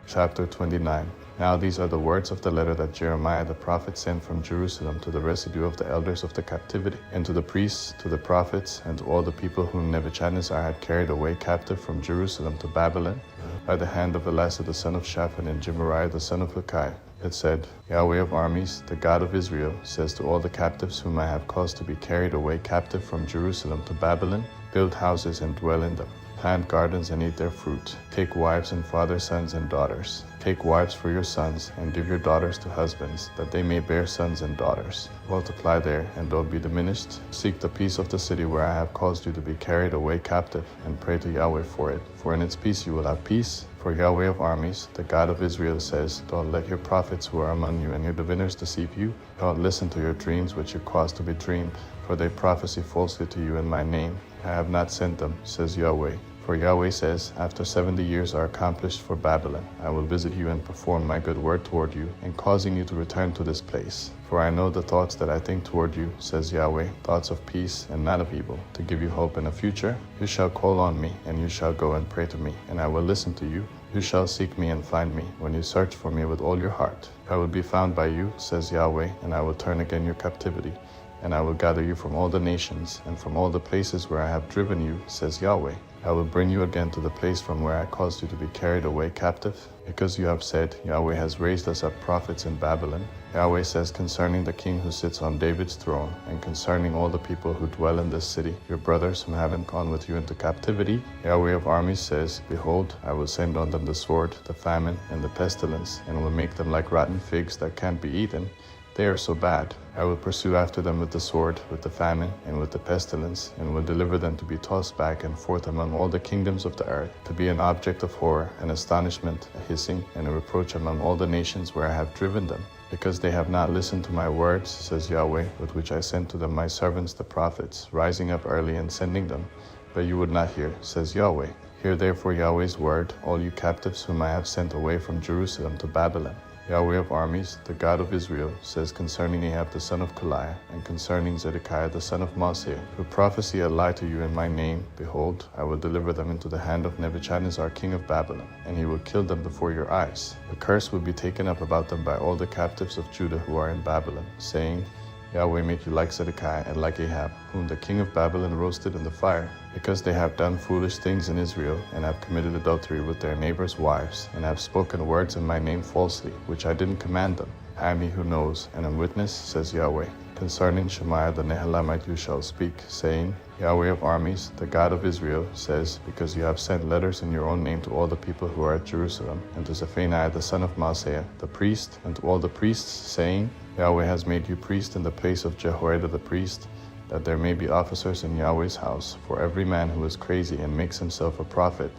Chapter 29. Now these are the words of the letter that Jeremiah the prophet sent from Jerusalem to the residue of the elders of the captivity, and to the priests, to the prophets, and to all the people whom Nebuchadnezzar had carried away captive from Jerusalem to Babylon, by the hand of Elasah the son of Shaphan and Gemariah the son of Hilkiah. It said, Yahweh of armies, the God of Israel, says to all the captives whom I have caused to be carried away captive from Jerusalem to Babylon, build houses and dwell in them. Plant gardens and eat their fruit. Take wives and father sons and daughters. Take wives for your sons, and give your daughters to husbands, that they may bear sons and daughters. Multiply there, and don't be diminished. Seek the peace of the city where I have caused you to be carried away captive, and pray to Yahweh for it. For in its peace you will have peace. For Yahweh of armies, the God of Israel says, Don't let your prophets who are among you and your diviners deceive you. Don't listen to your dreams which you cause to be dreamed, for they prophesy falsely to you in my name. I have not sent them, says Yahweh. For Yahweh says, After 70 years are accomplished for Babylon, I will visit you and perform my good word toward you, in causing you to return to this place. For I know the thoughts that I think toward you, says Yahweh, thoughts of peace and not of evil, to give you hope in a future. You shall call on me, and you shall go and pray to me, and I will listen to you. You shall seek me and find me, when you search for me with all your heart. I will be found by you, says Yahweh, and I will turn again your captivity. And I will gather you from all the nations, and from all the places where I have driven you, says Yahweh. I will bring you again to the place from where I caused you to be carried away captive, because you have said, Yahweh has raised us up prophets in Babylon. Yahweh says concerning the king who sits on David's throne, and concerning all the people who dwell in this city, your brothers who haven't gone with you into captivity, Yahweh of armies says, Behold, I will send on them the sword, the famine, and the pestilence, and will make them like rotten figs that can't be eaten. They are so bad. I will pursue after them with the sword, with the famine, and with the pestilence, and will deliver them to be tossed back and forth among all the kingdoms of the earth, to be an object of horror and astonishment, a hissing and a reproach among all the nations where I have driven them. Because they have not listened to my words, says Yahweh, with which I sent to them my servants the prophets, rising up early and sending them. But you would not hear, says Yahweh. Hear therefore Yahweh's word, all you captives whom I have sent away from Jerusalem to Babylon. Yahweh of armies, the God of Israel, says concerning Ahab the son of Kaliah, and concerning Zedekiah the son of Maaseiah, who prophesy a lie to you in my name, Behold, I will deliver them into the hand of Nebuchadnezzar king of Babylon, and he will kill them before your eyes. The curse will be taken up about them by all the captives of Judah who are in Babylon, saying, Yahweh make you like Zedekiah and like Ahab, whom the king of Babylon roasted in the fire, because they have done foolish things in Israel, and have committed adultery with their neighbors' wives, and have spoken words in my name falsely, which I didn't command them. I am he who knows, and am witness, says Yahweh. Concerning Shemaiah the Nehelamite you shall speak, saying, Yahweh of armies, the God of Israel, says, because you have sent letters in your own name to all the people who are at Jerusalem, and to Zephaniah the son of Maaseiah, the priest, and to all the priests, saying, Yahweh has made you priest in the place of Jehoiada the priest, that there may be officers in Yahweh's house, for every man who is crazy and makes himself a prophet,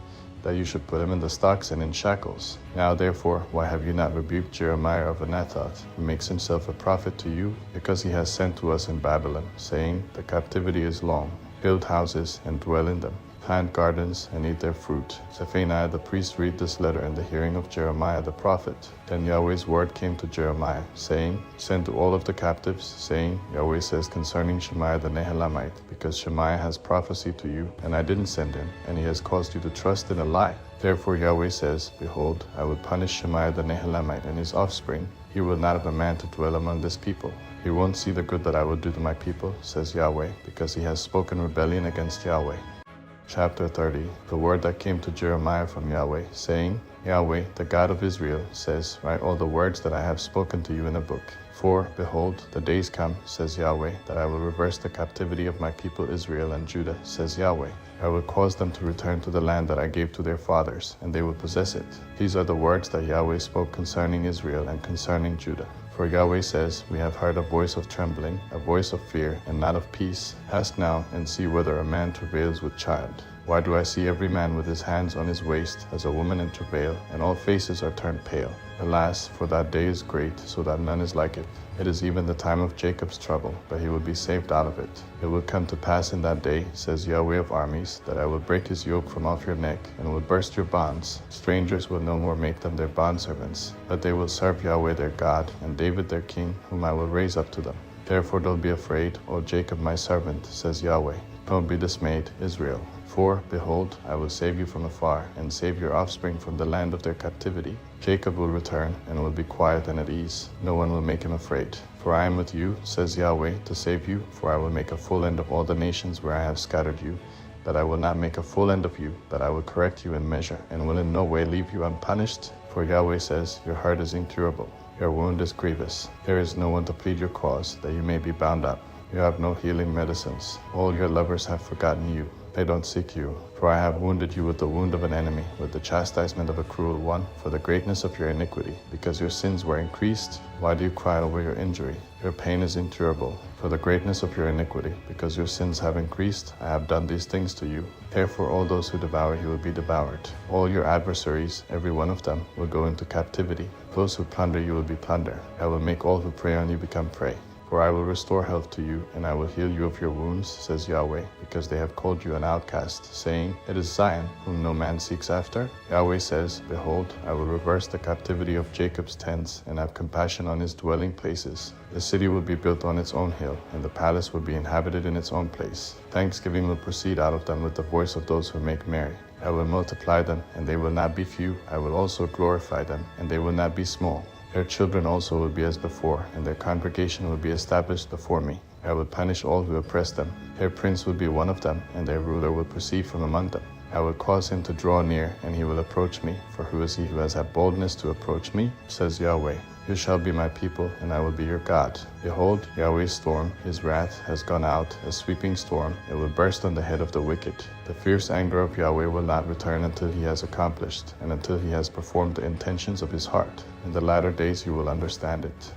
that you should put him in the stocks and in shackles. Now therefore, why have you not rebuked Jeremiah of Anathoth, who makes himself a prophet to you? Because he has sent to us in Babylon, saying, the captivity is long. Build houses and dwell in them. Plant gardens and eat their fruit. Zephaniah the priest read this letter in the hearing of Jeremiah the prophet. Then Yahweh's word came to Jeremiah, saying, send to all of the captives, saying, Yahweh says concerning Shemaiah the Nehelamite, because Shemaiah has prophesied to you, and I didn't send him, and he has caused you to trust in a lie. Therefore Yahweh says, behold, I will punish Shemaiah the Nehelamite and his offspring. He will not have a man to dwell among this people. He won't see the good that I will do to my people, says Yahweh, because he has spoken rebellion against Yahweh. Chapter 30. The word that came to Jeremiah from Yahweh, saying, Yahweh, the God of Israel, says, write all the words that I have spoken to you in a book. For, behold, the days come, says Yahweh, that I will reverse the captivity of my people Israel and Judah, says Yahweh. I will cause them to return to the land that I gave to their fathers, and they will possess it. These are the words that Yahweh spoke concerning Israel and concerning Judah. For Yahweh says, we have heard a voice of trembling, a voice of fear, and not of peace. Ask now, and see whether a man travails with child. Why do I see every man with his hands on his waist, as a woman in travail, and all faces are turned pale? Alas, for that day is great, so that none is like it. It is even the time of Jacob's trouble, but he will be saved out of it. It will come to pass in that day, says Yahweh of armies, that I will break his yoke from off your neck, and will burst your bonds. Strangers will no more make them their bondservants, but they will serve Yahweh their God, and David their king, whom I will raise up to them. Therefore don't be afraid, O Jacob my servant, says Yahweh. Don't be dismayed, Israel. For, behold, I will save you from afar, and save your offspring from the land of their captivity. Jacob will return, and will be quiet and at ease. No one will make him afraid. For I am with you, says Yahweh, to save you, for I will make a full end of all the nations where I have scattered you. That I will not make a full end of you, that I will correct you in measure, and will in no way leave you unpunished. For Yahweh says, your heart is incurable, your wound is grievous. There is no one to plead your cause, that you may be bound up. You have no healing medicines. All your lovers have forgotten you. They don't seek you. For I have wounded you with the wound of an enemy, with the chastisement of a cruel one, for the greatness of your iniquity. Because your sins were increased, why do you cry over your injury? Your pain is incurable, for the greatness of your iniquity. Because your sins have increased, I have done these things to you. Therefore all those who devour you will be devoured. All your adversaries, every one of them, will go into captivity. Those who plunder you will be plundered. I will make all who prey on you become prey. For I will restore health to you, and I will heal you of your wounds, says Yahweh, because they have called you an outcast, saying, it is Zion, whom no man seeks after. Yahweh says, behold, I will reverse the captivity of Jacob's tents, and have compassion on his dwelling places. The city will be built on its own hill, and the palace will be inhabited in its own place. Thanksgiving will proceed out of them with the voice of those who make merry. I will multiply them, and they will not be few. I will also glorify them, and they will not be small. Their children also will be as before, and their congregation will be established before me. I will punish all who oppress them. Their prince will be one of them, and their ruler will proceed from among them. I will cause him to draw near, and he will approach me. For who is he who has had boldness to approach me? Says Yahweh. You shall be my people, and I will be your God. Behold, Yahweh's storm, his wrath, has gone out, a sweeping storm. It will burst on the head of the wicked. The fierce anger of Yahweh will not return until he has accomplished, and until he has performed the intentions of his heart. In the latter days you will understand it.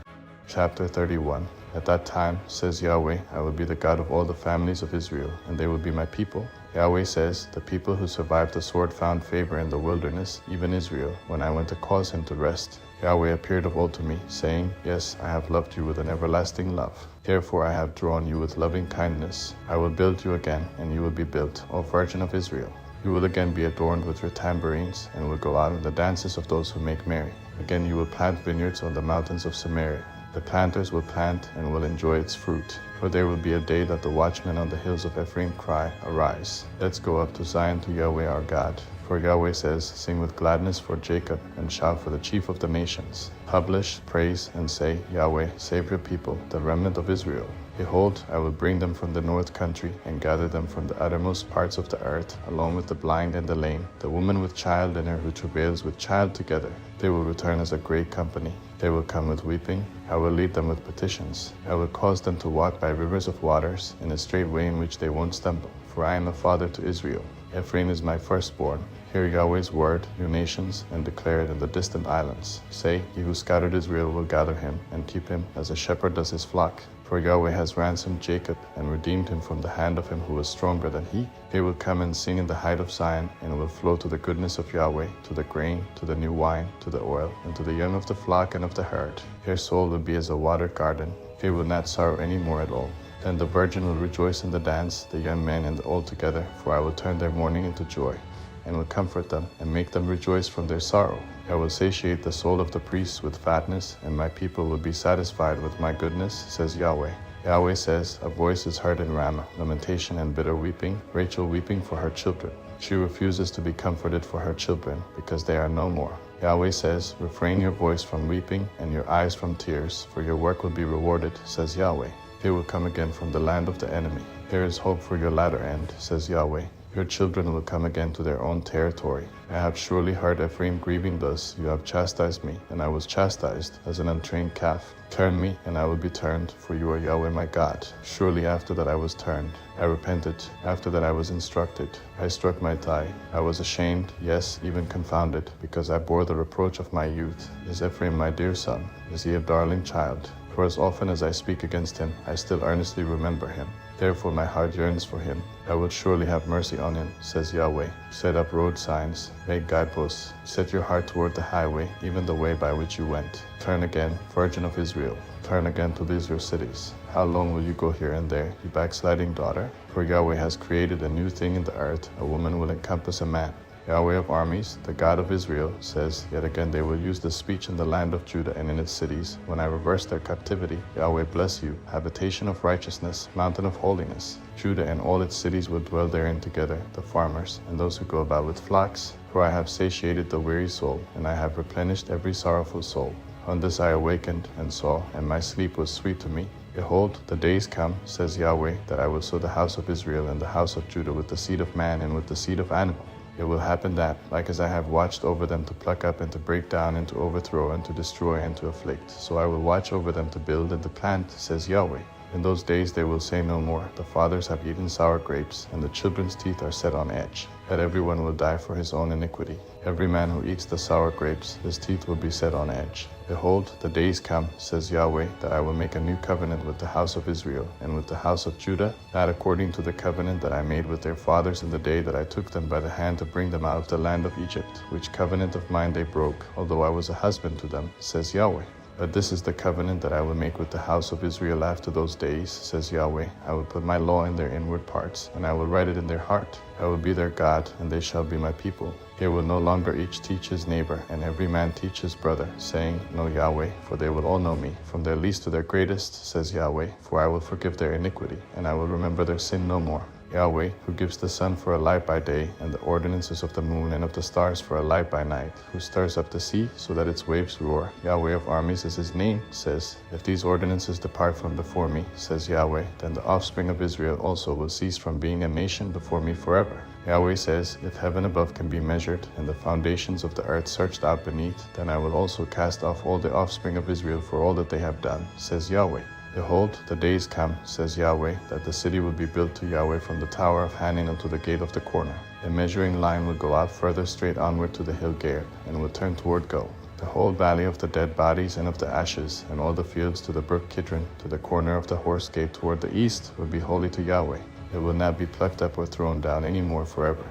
Chapter 31. At that time, says Yahweh, I will be the God of all the families of Israel, and they will be my people. Yahweh says, the people who survived the sword found favor in the wilderness, even Israel, when I went to cause him to rest. Yahweh appeared of old to me, saying, yes, I have loved you with an everlasting love. Therefore I have drawn you with loving kindness. I will build you again, and you will be built, O Virgin of Israel. You will again be adorned with your tambourines, and will go out in the dances of those who make merry. Again you will plant vineyards on the mountains of Samaria. The planters will plant and will enjoy its fruit. For there will be a day that the watchmen on the hills of Ephraim cry, arise, let's go up to Zion to Yahweh our God. For Yahweh says, sing with gladness for Jacob, and shout for the chief of the nations. Publish, praise, and say, Yahweh, save your people, the remnant of Israel. Behold, I will bring them from the north country, and gather them from the uttermost parts of the earth, along with the blind and the lame, the woman with child in her who travails with child together. They will return as a great company. They will come with weeping. I will lead them with petitions. I will cause them to walk by rivers of waters, in a straight way in which they won't stumble. For I am a father to Israel. Ephraim is my firstborn. Hear Yahweh's word, you nations, and declare it in the distant islands. Say, he who scattered Israel will gather him, and keep him as a shepherd does his flock. For Yahweh has ransomed Jacob, and redeemed him from the hand of him who was stronger than he. He will come and sing in the height of Zion, and will flow to the goodness of Yahweh, to the grain, to the new wine, to the oil, and to the young of the flock and of the herd. His soul will be as a watered garden. He will not sorrow any more at all. Then the virgin will rejoice in the dance, the young men and the old together, for I will turn their mourning into joy, and will comfort them, and make them rejoice from their sorrow. I will satiate the soul of the priests with fatness, and my people will be satisfied with my goodness, says Yahweh. Yahweh says, a voice is heard in Ramah, lamentation and bitter weeping, Rachel weeping for her children. She refuses to be comforted for her children, because they are no more. Yahweh says, refrain your voice from weeping, and your eyes from tears, for your work will be rewarded, says Yahweh. They will come again from the land of the enemy. There is hope for your latter end, says Yahweh. Your children will come again to their own territory. I have surely heard Ephraim grieving thus. You have chastised me, and I was chastised as an untrained calf. Turn me, and I will be turned, for you are Yahweh my God. Surely after that I was turned. I repented. After that I was instructed. I struck my thigh. I was ashamed, yes, even confounded, because I bore the reproach of my youth. Is Ephraim my dear son? Is he a darling child? For as often as I speak against him, I still earnestly remember him. Therefore my heart yearns for him. I will surely have mercy on him, says Yahweh. Set up road signs, make guideposts. Set your heart toward the highway, even the way by which you went. Turn again, virgin of Israel. Turn again to these your cities. How long will you go here and there, you backsliding daughter? For Yahweh has created a new thing in the earth. A woman will encompass a man. Yahweh of armies, the God of Israel, says, yet again they will use this speech in the land of Judah and in its cities. When I reverse their captivity, Yahweh bless you, habitation of righteousness, mountain of holiness. Judah and all its cities will dwell therein together, the farmers, and those who go about with flocks. For I have satiated the weary soul, and I have replenished every sorrowful soul. On this I awakened and saw, and my sleep was sweet to me. Behold, the days come, says Yahweh, that I will sow the house of Israel and the house of Judah with the seed of man and with the seed of animal. It will happen that, like as I have watched over them to pluck up and to break down and to overthrow and to destroy and to afflict, so I will watch over them to build and to plant, says Yahweh. In those days they will say no more, the fathers have eaten sour grapes, and the children's teeth are set on edge. That everyone will die for his own iniquity. Every man who eats the sour grapes, his teeth will be set on edge. Behold, the days come, says Yahweh, that I will make a new covenant with the house of Israel and with the house of Judah, not according to the covenant that I made with their fathers in the day that I took them by the hand to bring them out of the land of Egypt, which covenant of mine they broke, although I was a husband to them, says Yahweh. But this is the covenant that I will make with the house of Israel after those days, says Yahweh. I will put my law in their inward parts, and I will write it in their heart. I will be their God, and they shall be my people. They will no longer each teach his neighbor, and every man teach his brother, saying, Know Yahweh, for they will all know me, from their least to their greatest, says Yahweh. For I will forgive their iniquity, and I will remember their sin no more. Yahweh, who gives the sun for a light by day, and the ordinances of the moon and of the stars for a light by night, who stirs up the sea so that its waves roar. Yahweh of armies is his name, says, If these ordinances depart from before me, says Yahweh, then the offspring of Israel also will cease from being a nation before me forever. Yahweh says, If heaven above can be measured, and the foundations of the earth searched out beneath, then I will also cast off all the offspring of Israel for all that they have done, says Yahweh. Behold, the days come, says Yahweh, that the city will be built to Yahweh from the tower of Hanan unto the gate of the corner. The measuring line will go out further straight onward to the hill Gerd, and will turn toward Go. The whole valley of the dead bodies and of the ashes, and all the fields to the brook Kidron, to the corner of the horse gate toward the east, will be holy to Yahweh. It will not be plucked up or thrown down any more forever.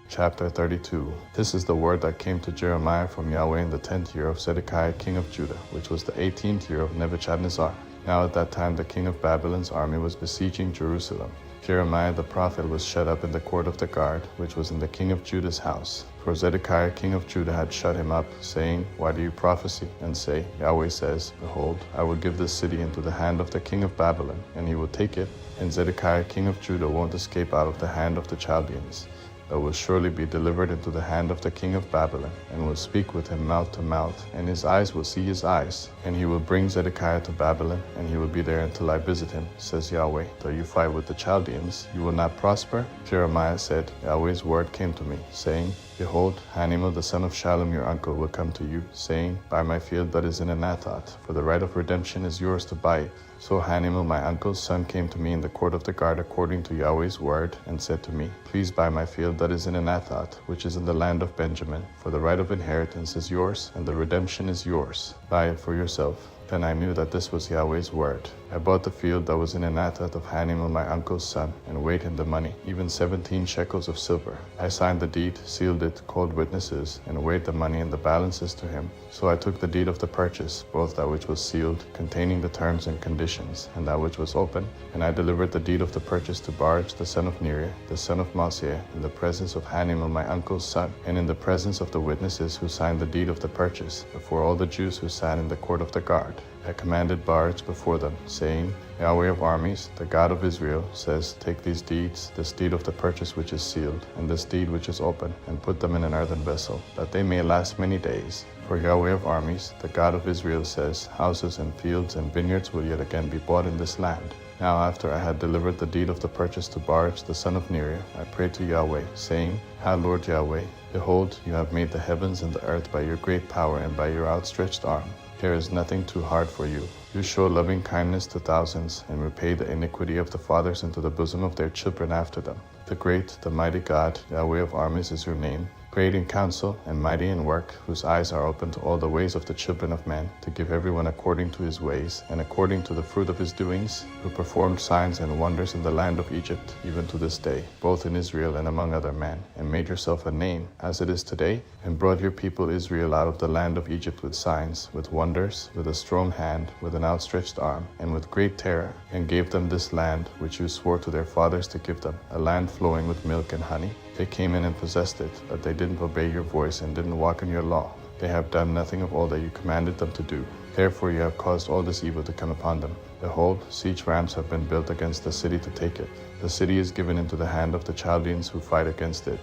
Chapter 32. This is the word that came to Jeremiah from Yahweh in the 10th year of Zedekiah king of Judah, which was the 18th year of Nebuchadnezzar. Now at that time the king of Babylon's army was besieging Jerusalem. Jeremiah the prophet was shut up in the court of the guard, which was in the king of Judah's house. For Zedekiah king of Judah had shut him up, saying, Why do you prophesy, and say, Yahweh says, Behold, I will give this city into the hand of the king of Babylon, and he will take it, and Zedekiah king of Judah won't escape out of the hand of the Chaldeans, but will surely be delivered into the hand of the king of Babylon, and will speak with him mouth to mouth, and his eyes will see his eyes. And he will bring Zedekiah to Babylon, and he will be there until I visit him, says Yahweh. Though you fight with the Chaldeans, you will not prosper. Jeremiah said, Yahweh's word came to me, saying, Behold, Hanamel the son of Shallum your uncle will come to you, saying, Buy my field that is in Anathoth, for the right of redemption is yours to buy it. So Hanamel my uncle's son came to me in the court of the guard according to Yahweh's word, and said to me, Please buy my field that is in Anathoth, which is in the land of Benjamin, for the right of inheritance is yours, and the redemption is yours. Buy it for yourself. Then I knew that this was Yahweh's word. I bought the field that was in Anathoth of Hanamel my uncle's son, and weighed him the money, even 17 shekels of silver. I signed the deed, sealed it, called witnesses, and weighed the money and the balances to him. So I took the deed of the purchase, both that which was sealed, containing the terms and conditions, and that which was open, and I delivered the deed of the purchase to Baruch the son of Neriah, the son of Mosiah, in the presence of Hanamel my uncle's son, and in the presence of the witnesses who signed the deed of the purchase, before all the Jews who sat in the court of the guard. I commanded Baruch before them, saying, Yahweh of armies, the God of Israel, says, Take these deeds, this deed of the purchase which is sealed, and this deed which is open, and put them in an earthen vessel, that they may last many days. For Yahweh of armies, the God of Israel, says, Houses and fields and vineyards will yet again be bought in this land. Now after I had delivered the deed of the purchase to Baruch the son of Neriah, I prayed to Yahweh, saying, Lord Yahweh, behold, you have made the heavens and the earth by your great power and by your outstretched arm. There is nothing too hard for you. You show loving kindness to thousands, and repay the iniquity of the fathers into the bosom of their children after them. The great, the mighty God, Yahweh of armies is your name, great in counsel and mighty in work, whose eyes are open to all the ways of the children of men, to give everyone according to his ways, and according to the fruit of his doings, who performed signs and wonders in the land of Egypt, even to this day, both in Israel and among other men, and made yourself a name, as it is today, and brought your people Israel out of the land of Egypt with signs, with wonders, with a strong hand, with an outstretched arm, and with great terror, and gave them this land, which you swore to their fathers to give them, a land flowing with milk and honey. They came in and possessed it, but they didn't obey your voice and didn't walk in your law. They have done nothing of all that you commanded them to do. Therefore you have caused all this evil to come upon them. Behold, siege rams have been built against the city to take it. The city is given into the hand of the Chaldeans who fight against it,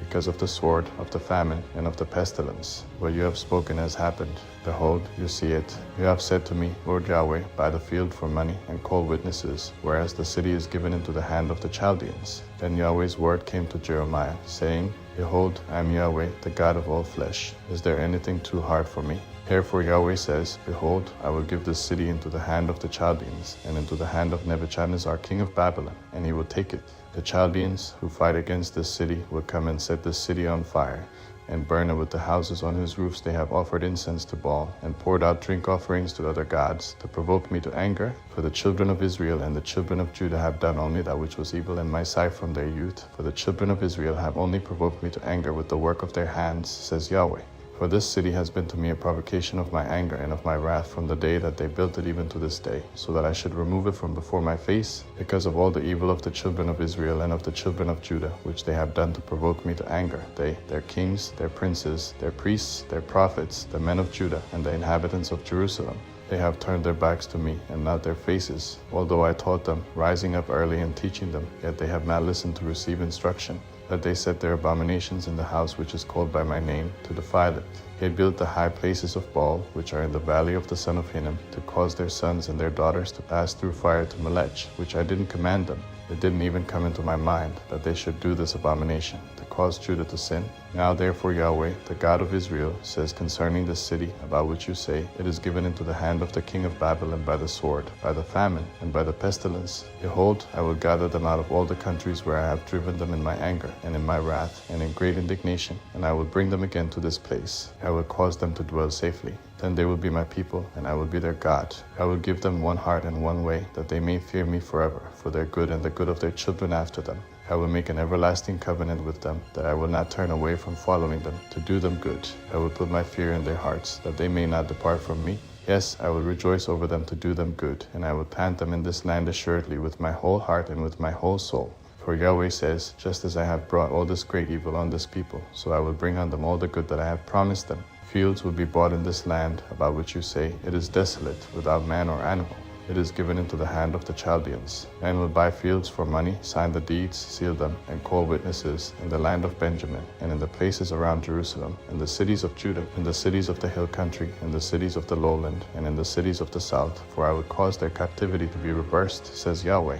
because of the sword, of the famine, and of the pestilence. What you have spoken has happened. Behold, you see it. You have said to me, Lord Yahweh, buy the field for money, and call witnesses, whereas the city is given into the hand of the Chaldeans. Then Yahweh's word came to Jeremiah, saying, Behold, I am Yahweh, the God of all flesh. Is there anything too hard for me? Therefore Yahweh says, Behold, I will give this city into the hand of the Chaldeans, and into the hand of Nebuchadnezzar king of Babylon, and he will take it. The Chaldeans who fight against this city will come and set this city on fire, and burn it with the houses on whose roofs they have offered incense to Baal, and poured out drink offerings to other gods, to provoke me to anger. For the children of Israel and the children of Judah have done only that which was evil in my sight from their youth. For the children of Israel have only provoked me to anger with the work of their hands, says Yahweh. For this city has been to me a provocation of my anger and of my wrath from the day that they built it even to this day, so that I should remove it from before my face, because of all the evil of the children of Israel and of the children of Judah, which they have done to provoke me to anger, they, their kings, their princes, their priests, their prophets, the men of Judah, and the inhabitants of Jerusalem. They have turned their backs to me, and not their faces. Although I taught them, rising up early and teaching them, yet they have not listened to receive instruction. That they set their abominations in the house which is called by my name, to defile it. They built the high places of Baal, which are in the valley of the son of Hinnom, to cause their sons and their daughters to pass through fire to Melech, which I didn't command them. It didn't even come into my mind that they should do this abomination, to cause Judah to sin. Now therefore Yahweh, the God of Israel, says concerning this city, about which you say, It is given into the hand of the king of Babylon by the sword, by the famine, and by the pestilence. Behold, I will gather them out of all the countries where I have driven them in my anger, and in my wrath, and in great indignation, and I will bring them again to this place. I will cause them to dwell safely. Then they will be my people, and I will be their God. I will give them one heart and one way, that they may fear me forever, for their good and the good of their children after them. I will make an everlasting covenant with them, that I will not turn away from following them, to do them good. I will put my fear in their hearts, that they may not depart from me. Yes, I will rejoice over them to do them good, and I will plant them in this land assuredly with my whole heart and with my whole soul. For Yahweh says, Just as I have brought all this great evil on this people, so I will bring on them all the good that I have promised them. Fields will be bought in this land, about which you say, It is desolate, without man or animal. it is given into the hand of the Chaldeans. Men will buy fields for money, sign the deeds, seal them, and call witnesses in the land of Benjamin, and in the places around Jerusalem, in the cities of Judah, in the cities of the hill country, in the cities of the lowland, and in the cities of the south, for I will cause their captivity to be reversed, says Yahweh.